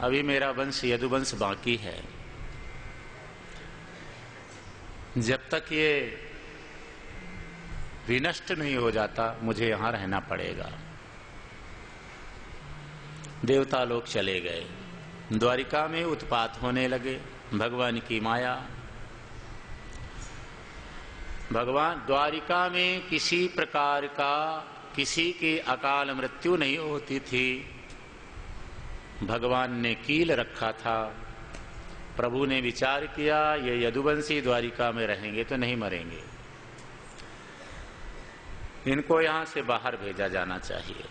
Speaker 1: अभी मेरा वंश यदुवंश बाकी है, जब तक ये विनष्ट नहीं हो जाता मुझे यहां रहना पड़ेगा। देवता लोग चले गए, द्वारिका में उत्पात होने लगे। भगवान की माया, भगवान द्वारिका में किसी प्रकार का किसी की अकाल मृत्यु नहीं होती थी। भगवान ने कील रखा था। प्रभु ने विचार किया ये यदुवंशी द्वारिका में रहेंगे तो नहीं मरेंगे, इनको यहां से बाहर भेजा जाना चाहिए।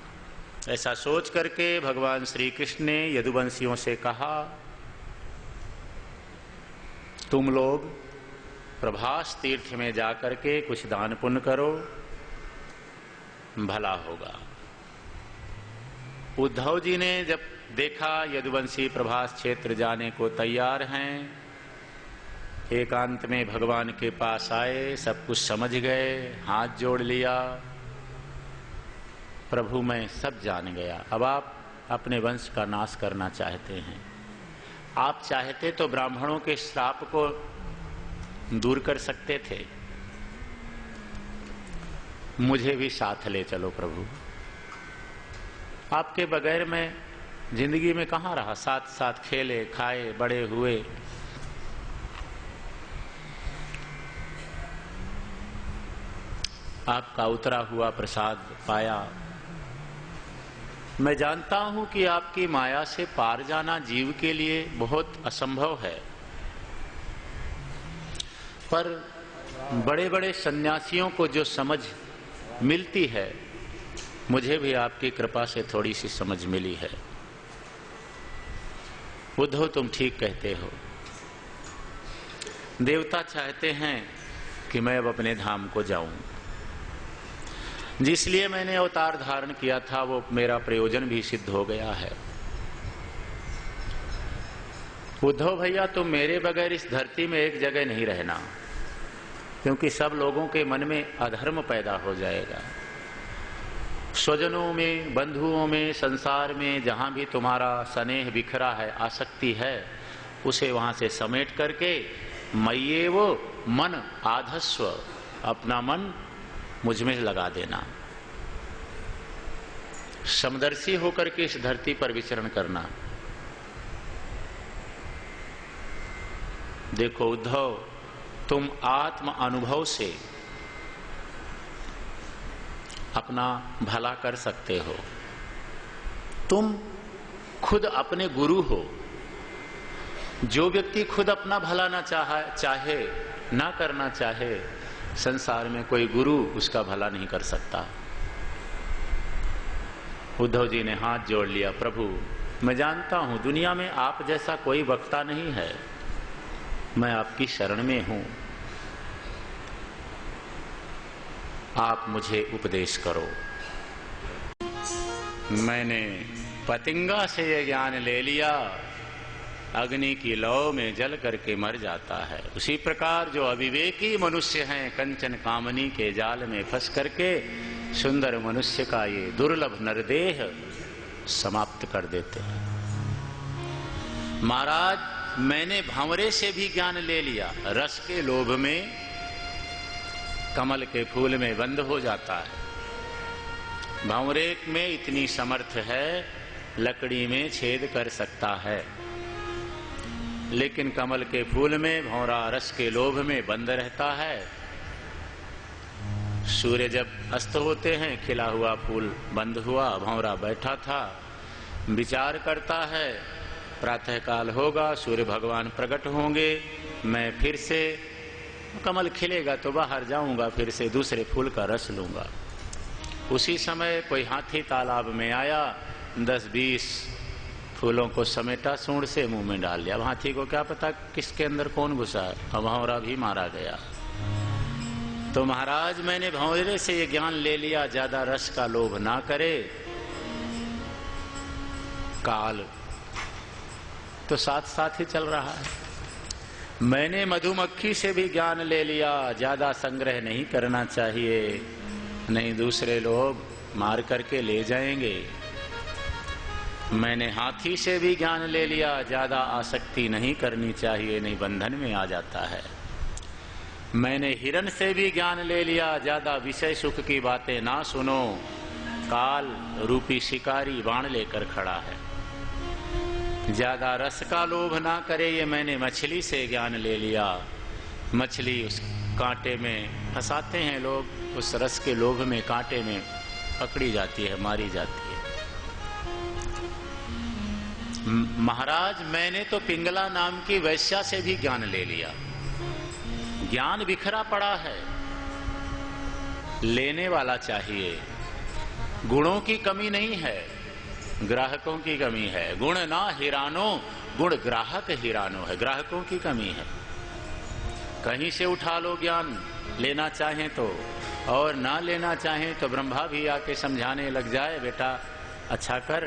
Speaker 1: ऐसा सोच करके भगवान श्री कृष्ण ने यदुवंशियों से कहा, तुम लोग प्रभास तीर्थ में जाकर के कुछ दान पुण्य करो, भला होगा। उद्धव जी ने जब देखा यदुवंशी प्रभास क्षेत्र जाने को तैयार हैं, एकांत में भगवान के पास आए, सब कुछ समझ गए, हाथ जोड़ लिया, प्रभु मैं सब जान गया, अब आप अपने वंश का नाश करना चाहते हैं। आप चाहते तो ब्राह्मणों के श्राप को दूर कर सकते थे, मुझे भी साथ ले चलो प्रभु। आपके बगैर मैं जिंदगी में कहाँ रहा, साथ साथ खेले खाए बड़े हुए। आपका उतरा हुआ प्रसाद पाया। मैं जानता हूं कि आपकी माया से पार जाना जीव के लिए बहुत असंभव है, पर बड़े बड़े सन्यासियों को जो समझ मिलती है, मुझे भी आपकी कृपा से थोड़ी सी समझ मिली है। उद्धव तुम ठीक कहते हो, देवता चाहते हैं कि मैं अब अपने धाम को जाऊं, जिसलिए मैंने अवतार धारण किया था वो मेरा प्रयोजन भी सिद्ध हो गया है। उद्धव भैया तुम मेरे बगैर इस धरती में एक जगह नहीं रहना, क्योंकि सब लोगों के मन में अधर्म पैदा हो जाएगा। स्वजनों में, बंधुओं में, संसार में जहां भी तुम्हारा स्नेह बिखरा है, आसक्ति है, उसे वहां से समेट करके मय्ये वो मन आधस्व, अपना मन मुझ में लगा देना। समदर्शी होकर के इस धरती पर विचरण करना। देखो उद्धव, तुम आत्म अनुभव से अपना भला कर सकते हो। तुम खुद अपने गुरु हो। जो व्यक्ति खुद अपना भला ना चाहे ना करना चाहे, संसार में कोई गुरु उसका भला नहीं कर सकता। उद्धव जी ने हाथ जोड़ लिया, प्रभु मैं जानता हूं दुनिया में आप जैसा कोई वक्ता नहीं है, मैं आपकी शरण में हूं, आप मुझे उपदेश करो। मैंने पतंगा से ये ज्ञान ले लिया, अग्नि की लौ में जल करके मर जाता है। उसी प्रकार जो अविवेकी मनुष्य हैं, कंचन कामनी के जाल में फंस करके सुंदर मनुष्य का ये दुर्लभ नरदेह समाप्त कर देते हैं। महाराज मैंने भंवरे से भी ज्ञान ले लिया, रस के लोभ में कमल के फूल में बंद हो जाता है। भंवरे में इतनी समर्थ है, लकड़ी में छेद कर सकता है, लेकिन कमल के फूल में भंवरा रस के लोभ में बंद रहता है। सूर्य जब अस्त होते हैं, खिला हुआ फूल बंद हुआ, भंवरा बैठा था, विचार करता है प्रातःकाल होगा, सूर्य भगवान प्रकट होंगे, मैं फिर से कमल खिलेगा तो बाहर जाऊंगा, फिर से दूसरे फूल का रस लूंगा। उसी समय कोई हाथी तालाब में आया, 10-20 फूलों को समेटा, सूंड से मुंह में डाल लिया। हाथी को क्या पता किसके अंदर कौन घुसा है, और भंवरा भी मारा गया। तो महाराज मैंने भंवरे से ये ज्ञान ले लिया, ज्यादा रस का लोभ ना करे। काल तो साथ साथ ही चल रहा है। मैंने मधुमक्खी से भी ज्ञान ले लिया, ज्यादा संग्रह नहीं करना चाहिए, नहीं दूसरे लोग मार करके ले जाएंगे। मैंने हाथी से भी ज्ञान ले लिया, ज्यादा आसक्ति नहीं करनी चाहिए, नहीं बंधन में आ जाता है। मैंने हिरण से भी ज्ञान ले लिया, ज्यादा विषय सुख की बातें ना सुनो, काल रूपी शिकारी बाण लेकर खड़ा है। ज्यादा रस का लोभ ना करे, ये मैंने मछली से ज्ञान ले लिया। मछली उस कांटे में फंसाते हैं लोग, उस रस के लोभ में कांटे में पकड़ी जाती है, मारी जाती है। महाराज मैंने तो पिंगला नाम की वैश्या से भी ज्ञान ले लिया। ज्ञान बिखरा पड़ा है, लेने वाला चाहिए। गुणों की कमी नहीं है, ग्राहकों की कमी है। गुण ना हिरानो, गुण ग्राहक हिरानो है। ग्राहकों की कमी है। कहीं से उठा लो ज्ञान, लेना चाहें तो, और ना लेना चाहें तो ब्रह्मा भी आके समझाने लग जाए, बेटा अच्छा कर।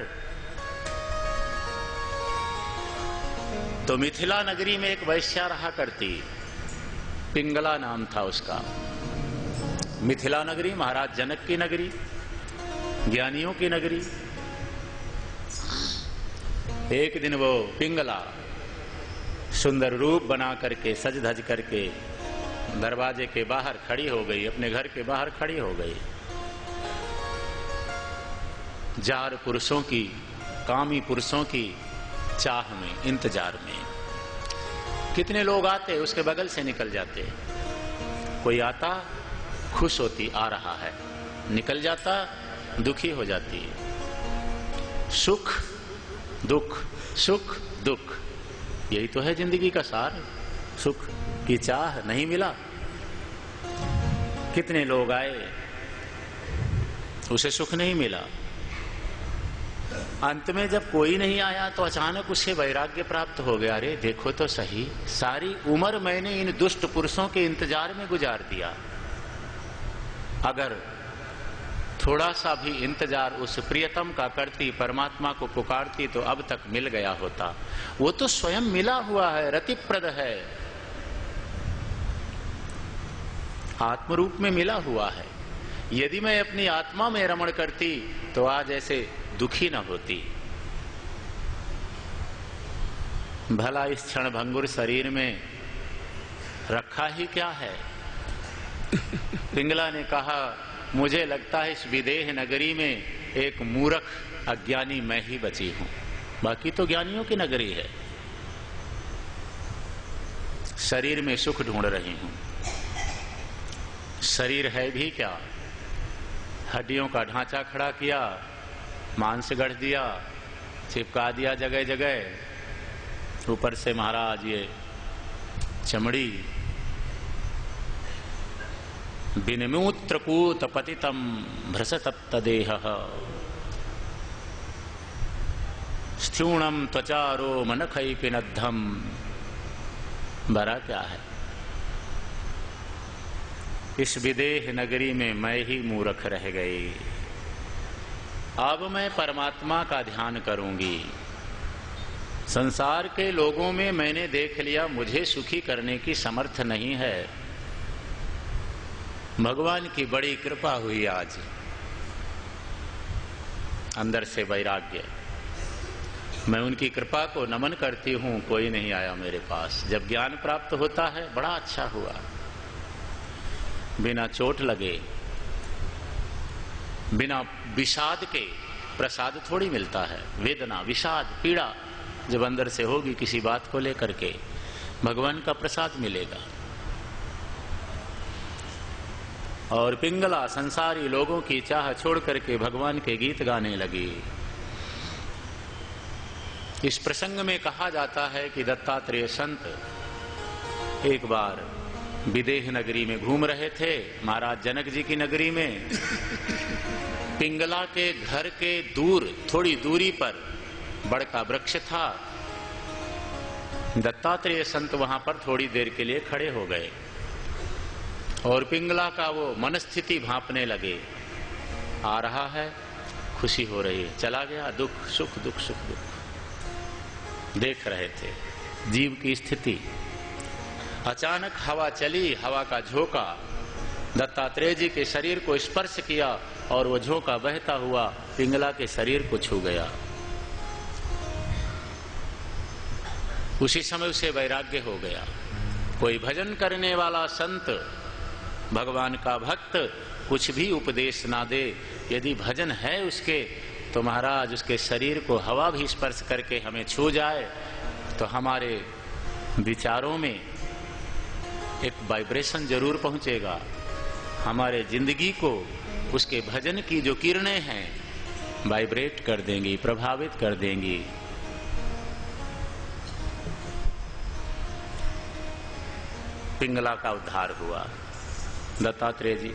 Speaker 1: तो मिथिला नगरी में एक वैश्या रहा करती, पिंगला नाम था उसका। मिथिला नगरी महाराज जनक की नगरी, ज्ञानियों की नगरी। एक दिन वो पिंगला सुंदर रूप बना करके, सज धज करके दरवाजे के बाहर खड़ी हो गई, अपने घर के बाहर खड़ी हो गई। जार पुरुषों की, कामी पुरुषों की चाह में, इंतजार में। कितने लोग आते, उसके बगल से निकल जाते। कोई आता, खुश होती आ रहा है, निकल जाता, दुखी हो जाती। सुख दुख, सुख दुख, यही तो है जिंदगी का सार। सुख की चाह, नहीं मिला। कितने लोग आए, उसे सुख नहीं मिला। अंत में जब कोई नहीं आया तो अचानक उसे वैराग्य प्राप्त हो गया। अरे देखो तो सही, सारी उम्र मैंने इन दुष्ट पुरुषों के इंतजार में गुजार दिया। अगर थोड़ा सा भी इंतजार उस प्रियतम का करती, परमात्मा को पुकारती, तो अब तक मिल गया होता। वो तो स्वयं मिला हुआ है, रतिप्रद है, आत्मरूप में मिला हुआ है। यदि मैं अपनी आत्मा में रमण करती तो आज ऐसे दुखी न होती। भला इस क्षण भंगुर शरीर में रखा ही क्या है। पिंगला ने कहा, मुझे लगता है इस विदेह नगरी में एक मूर्ख अज्ञानी मैं ही बची हूं, बाकी तो ज्ञानियों की नगरी है। शरीर में सुख ढूंढ रही हूं। शरीर है भी क्या, हड्डियों का ढांचा खड़ा किया, मांस गढ़ दिया, चिपका दिया जगह जगह। ऊपर से महाराज ये चमड़ी विनिमूत्रकूत पतितम भ्रसतप्त देह स्थूणम त्वचारो मनखई पिनद्धम। बड़ा क्या है? इस विदेह नगरी में मैं ही मूर्ख रह गई। अब मैं परमात्मा का ध्यान करूंगी। संसार के लोगों में मैंने देख लिया मुझे सुखी करने की समर्थ नहीं है। भगवान की बड़ी कृपा हुई आज। अंदर से वैराग्य। मैं उनकी कृपा को नमन करती हूं। कोई नहीं आया मेरे पास। जब ज्ञान प्राप्त होता है बड़ा अच्छा हुआ। बिना चोट लगे, बिना विषाद के प्रसाद थोड़ी मिलता है। वेदना, विषाद, पीड़ा जब अंदर से होगी किसी बात को लेकर के, भगवान का प्रसाद मिलेगा। और पिंगला संसारी लोगों की चाह छोड़ करके भगवान के गीत गाने लगी। इस प्रसंग में कहा जाता है कि दत्तात्रेय संत एक बार विदेह नगरी में घूम रहे थे, महाराज जनक जी की नगरी में। पिंगला के घर के दूर, थोड़ी दूरी पर बड़का वृक्ष था। दत्तात्रेय संत वहां पर थोड़ी देर के लिए खड़े हो गए और पिंगला का वो मनस्थिति भांपने लगे। आ रहा है, खुशी हो रही है, चला गया, दुख सुख, दुख सुख, दुख। देख रहे थे जीव की स्थिति। अचानक हवा चली, हवा का झोंका दत्तात्रेय जी के शरीर को स्पर्श किया और वो झोंका बहता हुआ पिंगला के शरीर को छू गया। उसी समय उसे वैराग्य हो गया। कोई भजन करने वाला संत, भगवान का भक्त कुछ भी उपदेश ना दे, यदि भजन है उसके, तो महाराज उसके शरीर को हवा भी स्पर्श करके हमें छू जाए तो हमारे विचारों में एक वाइब्रेशन जरूर पहुंचेगा। हमारे जिंदगी को उसके भजन की जो किरणें हैं वाइब्रेट कर देंगी, प्रभावित कर देंगी। पिंगला का उद्धार हुआ। दत्तात्रेय जी,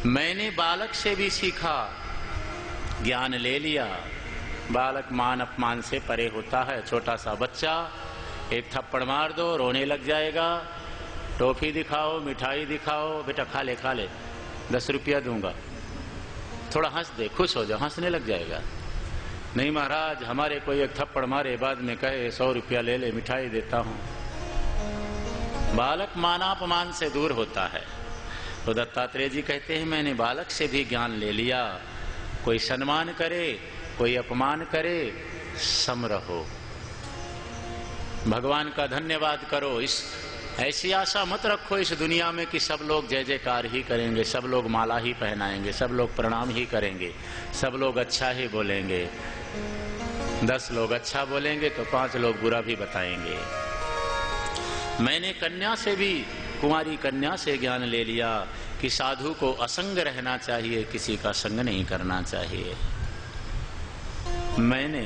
Speaker 1: मैंने बालक से भी सीखा, ज्ञान ले लिया। बालक मान अपमान से परे होता है। छोटा सा बच्चा एक थप्पड़ मार दो, रोने लग जाएगा। टॉफी दिखाओ, मिठाई दिखाओ, बेटा खा ले खा ले, 10 रुपया दूंगा, थोड़ा हंस दे, खुश हो जाओ, हंसने लग जाएगा। नहीं महाराज, हमारे कोई एक थप्पड़ मारे, बाद में कहे 100 रुपया ले ले, मिठाई देता हूं। बालक मानापमान से दूर होता है। तो दत्तात्रेय जी कहते हैं मैंने बालक से भी ज्ञान ले लिया। कोई सम्मान करे, कोई अपमान करे, सम रहो, भगवान का धन्यवाद करो। इस ऐसी आशा मत रखो इस दुनिया में कि सब लोग जय जयकार ही करेंगे, सब लोग माला ही पहनाएंगे, सब लोग प्रणाम ही करेंगे, सब लोग अच्छा ही बोलेंगे। 10 लोग अच्छा बोलेंगे तो 5 लोग बुरा भी बताएंगे। मैंने कन्या से भी, कुंवारी कन्या से ज्ञान ले लिया कि साधु को असंग रहना चाहिए, किसी का संग नहीं करना चाहिए। मैंने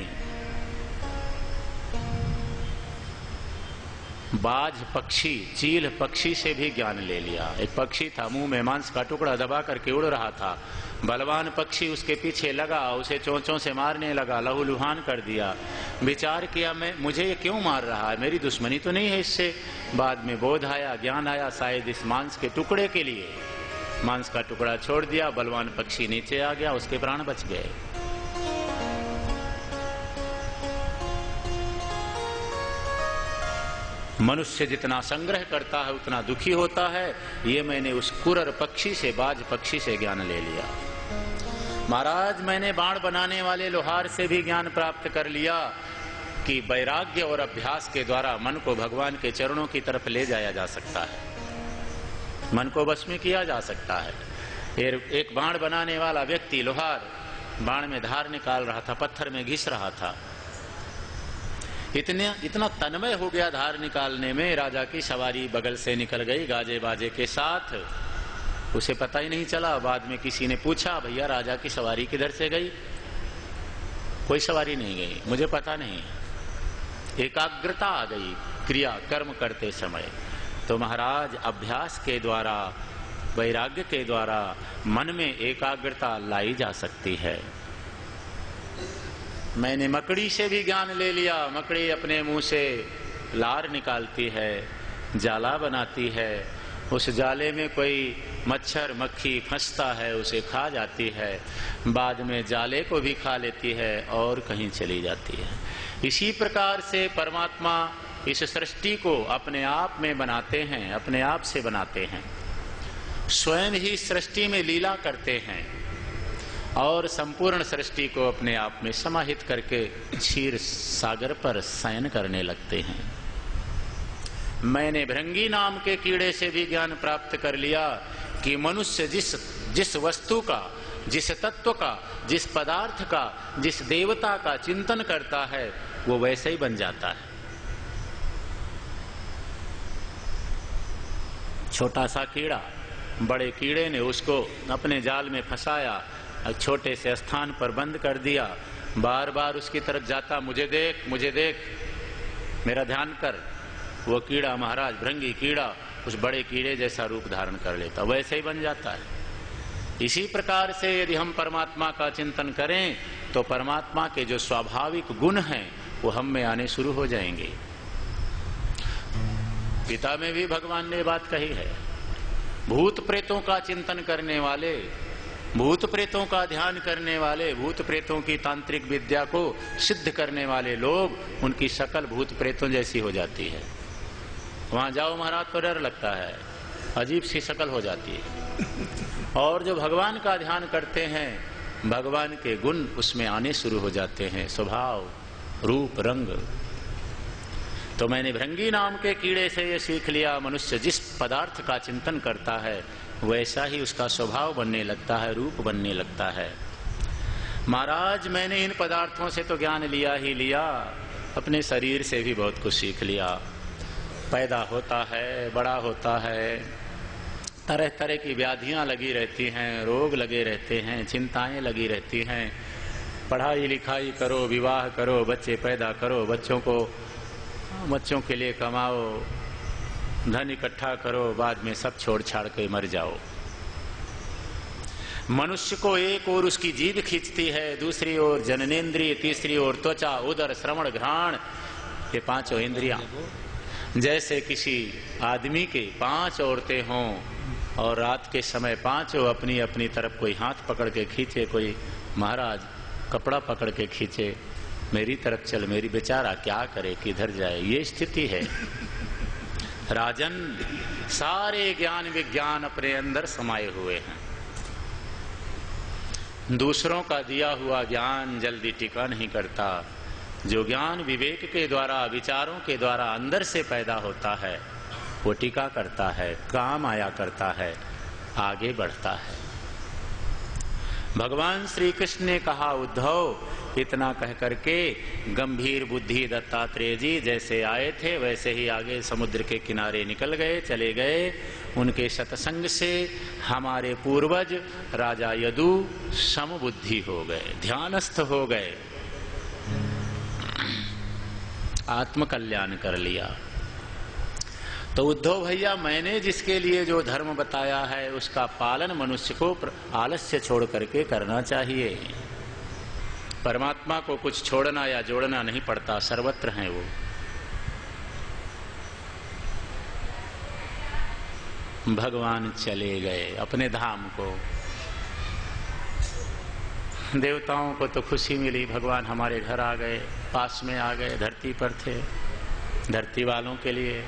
Speaker 1: बाज पक्षी, चील पक्षी से भी ज्ञान ले लिया। एक पक्षी था, मुंह में मांस का टुकड़ा दबा करके उड़ रहा था। बलवान पक्षी उसके पीछे लगा, उसे चोंचों से मारने लगा, लहूलुहान कर दिया। विचार किया मैं, मुझे ये क्यों मार रहा है, मेरी दुश्मनी तो नहीं है इससे। बाद में बोध आया, ज्ञान आया, शायद इस मांस के टुकड़े के लिए। मांस का टुकड़ा छोड़ दिया, बलवान पक्षी नीचे आ गया, उसके प्राण बच गए। मनुष्य जितना संग्रह करता है उतना दुखी होता है। ये मैंने उस कुरर पक्षी से, बाज पक्षी से ज्ञान ले लिया। महाराज, मैंने बाण बनाने वाले लोहार से भी ज्ञान प्राप्त कर लिया कि वैराग्य और अभ्यास के द्वारा मन को भगवान के चरणों की तरफ ले जाया जा सकता है, मन को बस में किया जा सकता है। एक बाण बनाने वाला व्यक्ति, लोहार, बाण में धार निकाल रहा था, पत्थर में घिस रहा था। इतना तन्मय हो गया धार निकालने में, राजा की सवारी बगल से निकल गई गाजे बाजे के साथ। उसे पता ही नहीं चला। बाद में किसी ने पूछा, भैया राजा की सवारी किधर से गई? कोई सवारी नहीं गई, मुझे पता नहीं। एकाग्रता आ गई क्रिया कर्म करते समय। तो महाराज अभ्यास के द्वारा, वैराग्य के द्वारा मन में एकाग्रता लाई जा सकती है। मैंने मकड़ी से भी ज्ञान ले लिया। मकड़ी अपने मुंह से लार निकालती है, जाला बनाती है, उस जाले में कोई मच्छर मक्खी फंसता है, उसे खा जाती है, बाद में जाले को भी खा लेती है और कहीं चली जाती है। इसी प्रकार से परमात्मा इस सृष्टि को अपने आप में बनाते हैं, अपने आप से बनाते हैं, स्वयं ही सृष्टि में लीला करते हैं और संपूर्ण सृष्टि को अपने आप में समाहित करके क्षीर सागर पर शयन करने लगते हैं। मैंने भृंगी नाम के कीड़े से भी ज्ञान प्राप्त कर लिया कि मनुष्य जिस वस्तु का, जिस तत्व का, जिस पदार्थ का, जिस देवता का चिंतन करता है वो वैसे ही बन जाता है। छोटा सा कीड़ा, बड़े कीड़े ने उसको अपने जाल में फंसाया, छोटे से स्थान पर बंद कर दिया, बार बार उसकी तरफ जाता, मुझे देख, मुझे देख, मेरा ध्यान कर। वो कीड़ा महाराज, भृंगी कीड़ा, उस बड़े कीड़े जैसा रूप धारण कर लेता, वैसे ही बन जाता है। इसी प्रकार से यदि हम परमात्मा का चिंतन करें तो परमात्मा के जो स्वाभाविक गुण हैं वो हम में आने शुरू हो जाएंगे। गीता में भी भगवान ने बात कही है, भूत प्रेतों का चिंतन करने वाले, भूत प्रेतों का ध्यान करने वाले, भूत प्रेतों की तांत्रिक विद्या को सिद्ध करने वाले लोग, उनकी शक्ल भूत प्रेतों जैसी हो जाती है। वहां जाओ महाराज तो डर लगता है, अजीब सी शक्ल हो जाती है। और जो भगवान का ध्यान करते हैं, भगवान के गुण उसमें आने शुरू हो जाते हैं, स्वभाव, रूप, रंग। तो मैंने भृंगी नाम के कीड़े से ये सीख लिया, मनुष्य जिस पदार्थ का चिंतन करता है वैसा ही उसका स्वभाव बनने लगता है, रूप बनने लगता है। महाराज मैंने इन पदार्थों से तो ज्ञान लिया ही लिया, अपने शरीर से भी बहुत कुछ सीख लिया। पैदा होता है, बड़ा होता है, तरह तरह की व्याधियां लगी रहती हैं, रोग लगे रहते हैं, चिंताएं लगी रहती हैं। पढ़ाई लिखाई करो, विवाह करो, बच्चे पैदा करो, बच्चों के लिए कमाओ, धन इकट्ठा करो, बाद में सब छोड़ छाड़ के मर जाओ। मनुष्य को एक ओर उसकी जीभ खींचती है, दूसरी ओर जननेन्द्रिय, तीसरी ओर त्वचा, उदर, श्रवण, घ्राण, ये पांचों इंद्रियां। जैसे किसी आदमी के 5 औरतें हों और रात के समय पांचों अपनी अपनी तरफ कोई हाथ पकड़ के खींचे, कोई महाराज कपड़ा पकड़ के खींचे, मेरी तरफ चल, मेरी बेचारा क्या करे, किधर जाए, ये स्थिति है। राजन, सारे ज्ञान विज्ञान अपने अंदर समाये हुए हैं। दूसरों का दिया हुआ ज्ञान जल्दी टिका नहीं करता। जो ज्ञान विवेक के द्वारा, विचारों के द्वारा अंदर से पैदा होता है वो टिका करता है, काम आया करता है, आगे बढ़ता है। भगवान श्री कृष्ण ने कहा, उद्धव इतना कह करके गंभीर बुद्धि दत्तात्रेय जी जैसे आए थे वैसे ही आगे समुद्र के किनारे निकल गए, चले गए। उनके सत्संग से हमारे पूर्वज राजा यदु समबुद्धि हो गए, ध्यानस्थ हो गए, आत्मकल्याण कर लिया। तो उद्धव भैया, मैंने जिसके लिए जो धर्म बताया है उसका पालन मनुष्य को आलस्य छोड़ करके करना चाहिए। परमात्मा को कुछ छोड़ना या जोड़ना नहीं पड़ता, सर्वत्र हैं वो। भगवान चले गए अपने धाम को। देवताओं को तो खुशी मिली, भगवान हमारे घर आ गए, पास में आ गए, धरती पर थे। धरती वालों के लिए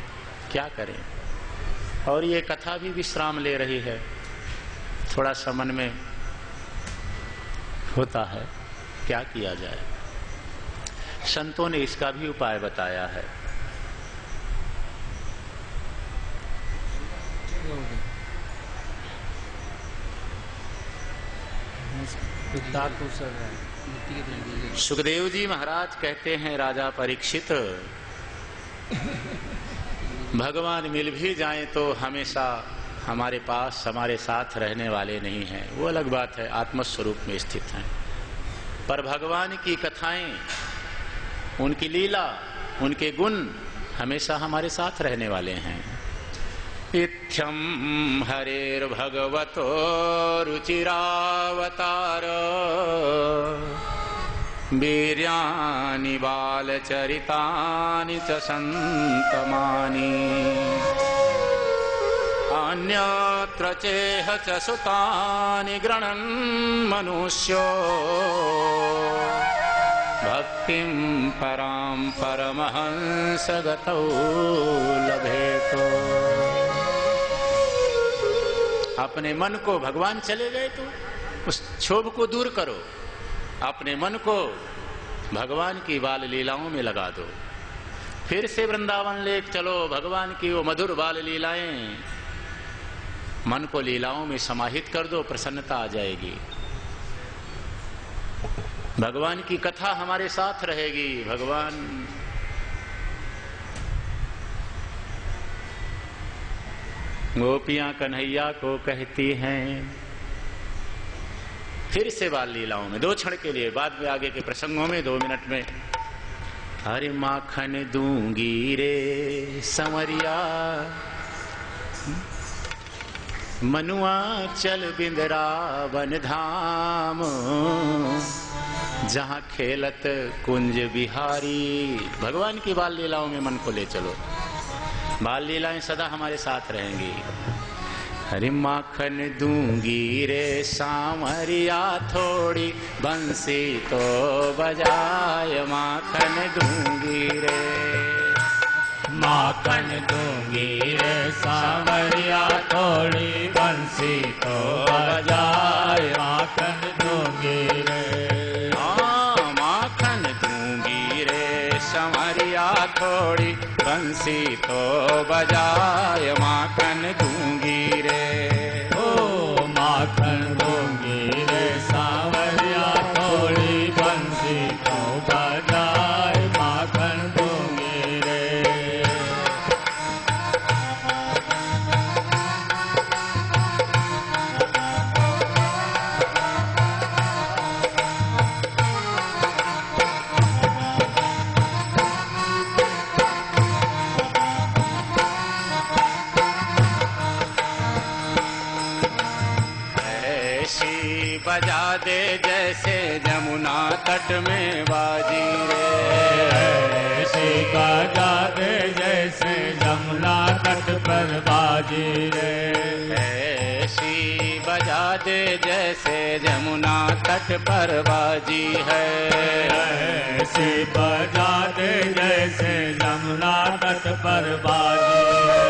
Speaker 1: क्या करें। और ये कथा भी विश्राम ले रही है, थोड़ा सा मन में होता है, क्या किया जाए। संतों ने इसका भी उपाय बताया है। सुखदेव जी महाराज कहते हैं, राजा परीक्षित, भगवान मिल भी जाएं तो हमेशा हमारे पास हमारे साथ रहने वाले नहीं हैं, वो अलग बात है, आत्मस्वरूप में स्थित हैं। पर भगवान की कथाएं, उनकी लीला, उनके गुण हमेशा हमारे साथ रहने वाले हैं। इत्थम हरेर्भगवतो रुचिरावतार वीर्यानि बालचरितानि च सन्तमानि अन्यत्र चेह च सुतानि गृह्णन् मनुष्यो भक्तिं परां परमहंसगतौ लभेतो। अपने मन को, भगवान चले गए तो उस क्षोभ को दूर करो, अपने मन को भगवान की बाल लीलाओं में लगा दो। फिर से वृंदावन लेक चलो, भगवान की वो मधुर बाल लीलाएं, मन को लीलाओं में समाहित कर दो, प्रसन्नता आ जाएगी। भगवान की कथा हमारे साथ रहेगी। भगवान गोपियां कन्हैया को कहती हैं, फिर से बाल लीलाओं में 2 क्षण के लिए, बाद में आगे के प्रसंगों में 2 मिनट में। हरे माखन दूंगी रे संवरिया, मनुआ चल बिंदरावन धाम, जहां खेलत कुंज बिहारी। भगवान की बाल लीलाओं में मन को ले चलो, बाल लीलाएं सदा हमारे साथ रहेंगी। हरि माखन दूंगी रे सांवरिया, थोड़ी बंसी तो बजाय, माखन दूंगी रे,
Speaker 2: माखन दूंगी रे सांवरिया, थोड़ी बंसी तो बजाय, माखन दूंगी रे।
Speaker 1: हाँ, माखन दूंगी रे सांवरिया, थोड़ी बंसी तो बजाय, माखन दूंगी रे।
Speaker 2: ओ माखन दूंगी रे सांवरिया, थोड़ी बंसी तो बजाय, माखन दूंगी रे।
Speaker 1: बजा दे जैसे जमुना तट में बाजी रे,
Speaker 2: ऐसी बजा दे जैसे जमुना तट पर बाजी रे,
Speaker 1: ऐसी बजा दे जैसे जमुना तट पर बाजी है,
Speaker 2: ऐसी बजा दे जैसे जमुना तट पर बाजी है।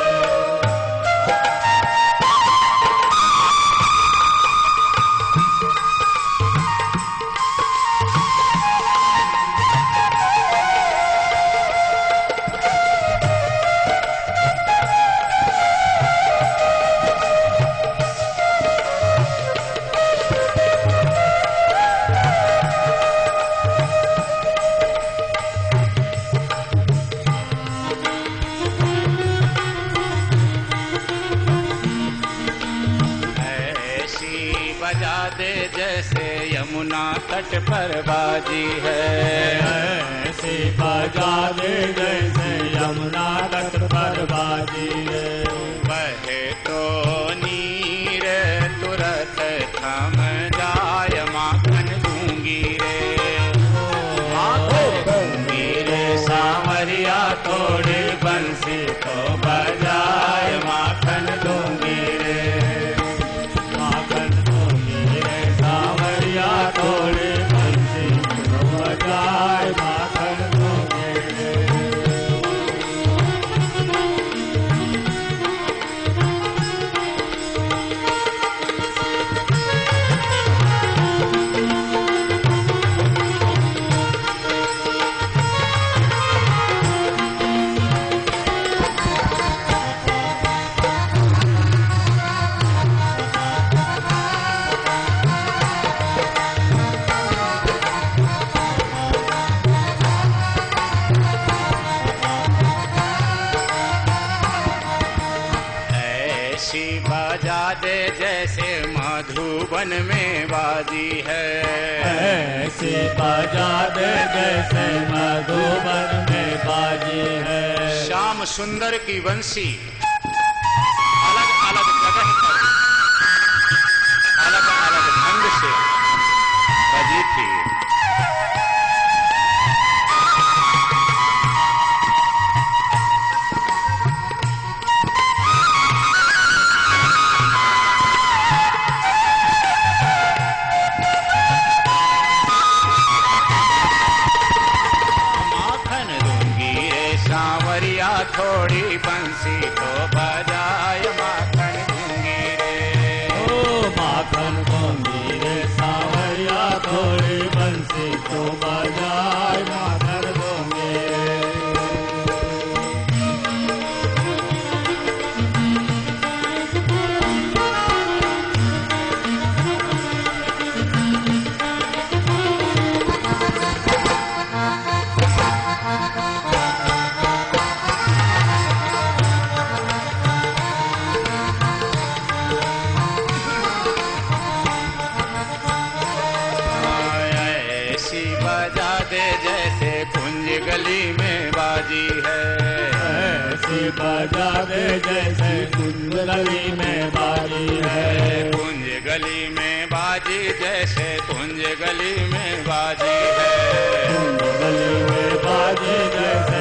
Speaker 1: जैसे यमुना तट पर बाजी है,
Speaker 2: ऐसी बजा दे जैसे यमुना तट पर बाजी है।
Speaker 1: बहे तो नीर तुरंत थम जाय, माखन दूंगी रे, माखन दूंगी रे सांवरिया, थोड़ी बंसी तो बजाय, माखन दूंगी रे,
Speaker 2: थोड़ी बंसी तो बजाय, माखन दूंगी रे।
Speaker 1: मधुबन में बाजी है।
Speaker 2: ऐसी बजा दे जैसे मधुबन में बाजी है।
Speaker 1: श्याम सुंदर की बंसी अलग अलग जगह पर अलग अलग ढंग से बजी थी। थोड़ी बंसी तो बजाय माखन दूंगी रे।
Speaker 2: ओ माखन दूंगी रे सावरिया, थोड़ी बंसी तो बजाय माखन दूंगी रे।
Speaker 1: बजा दे जैसे कुंज गली में बाजी है।
Speaker 2: ऐसी बजा दे जैसे कुंज गली में बाजी है।
Speaker 1: कुंज गली में बाजी जैसे कुंज गली में बाजी है।
Speaker 2: कुंज गली में बाजी जैसे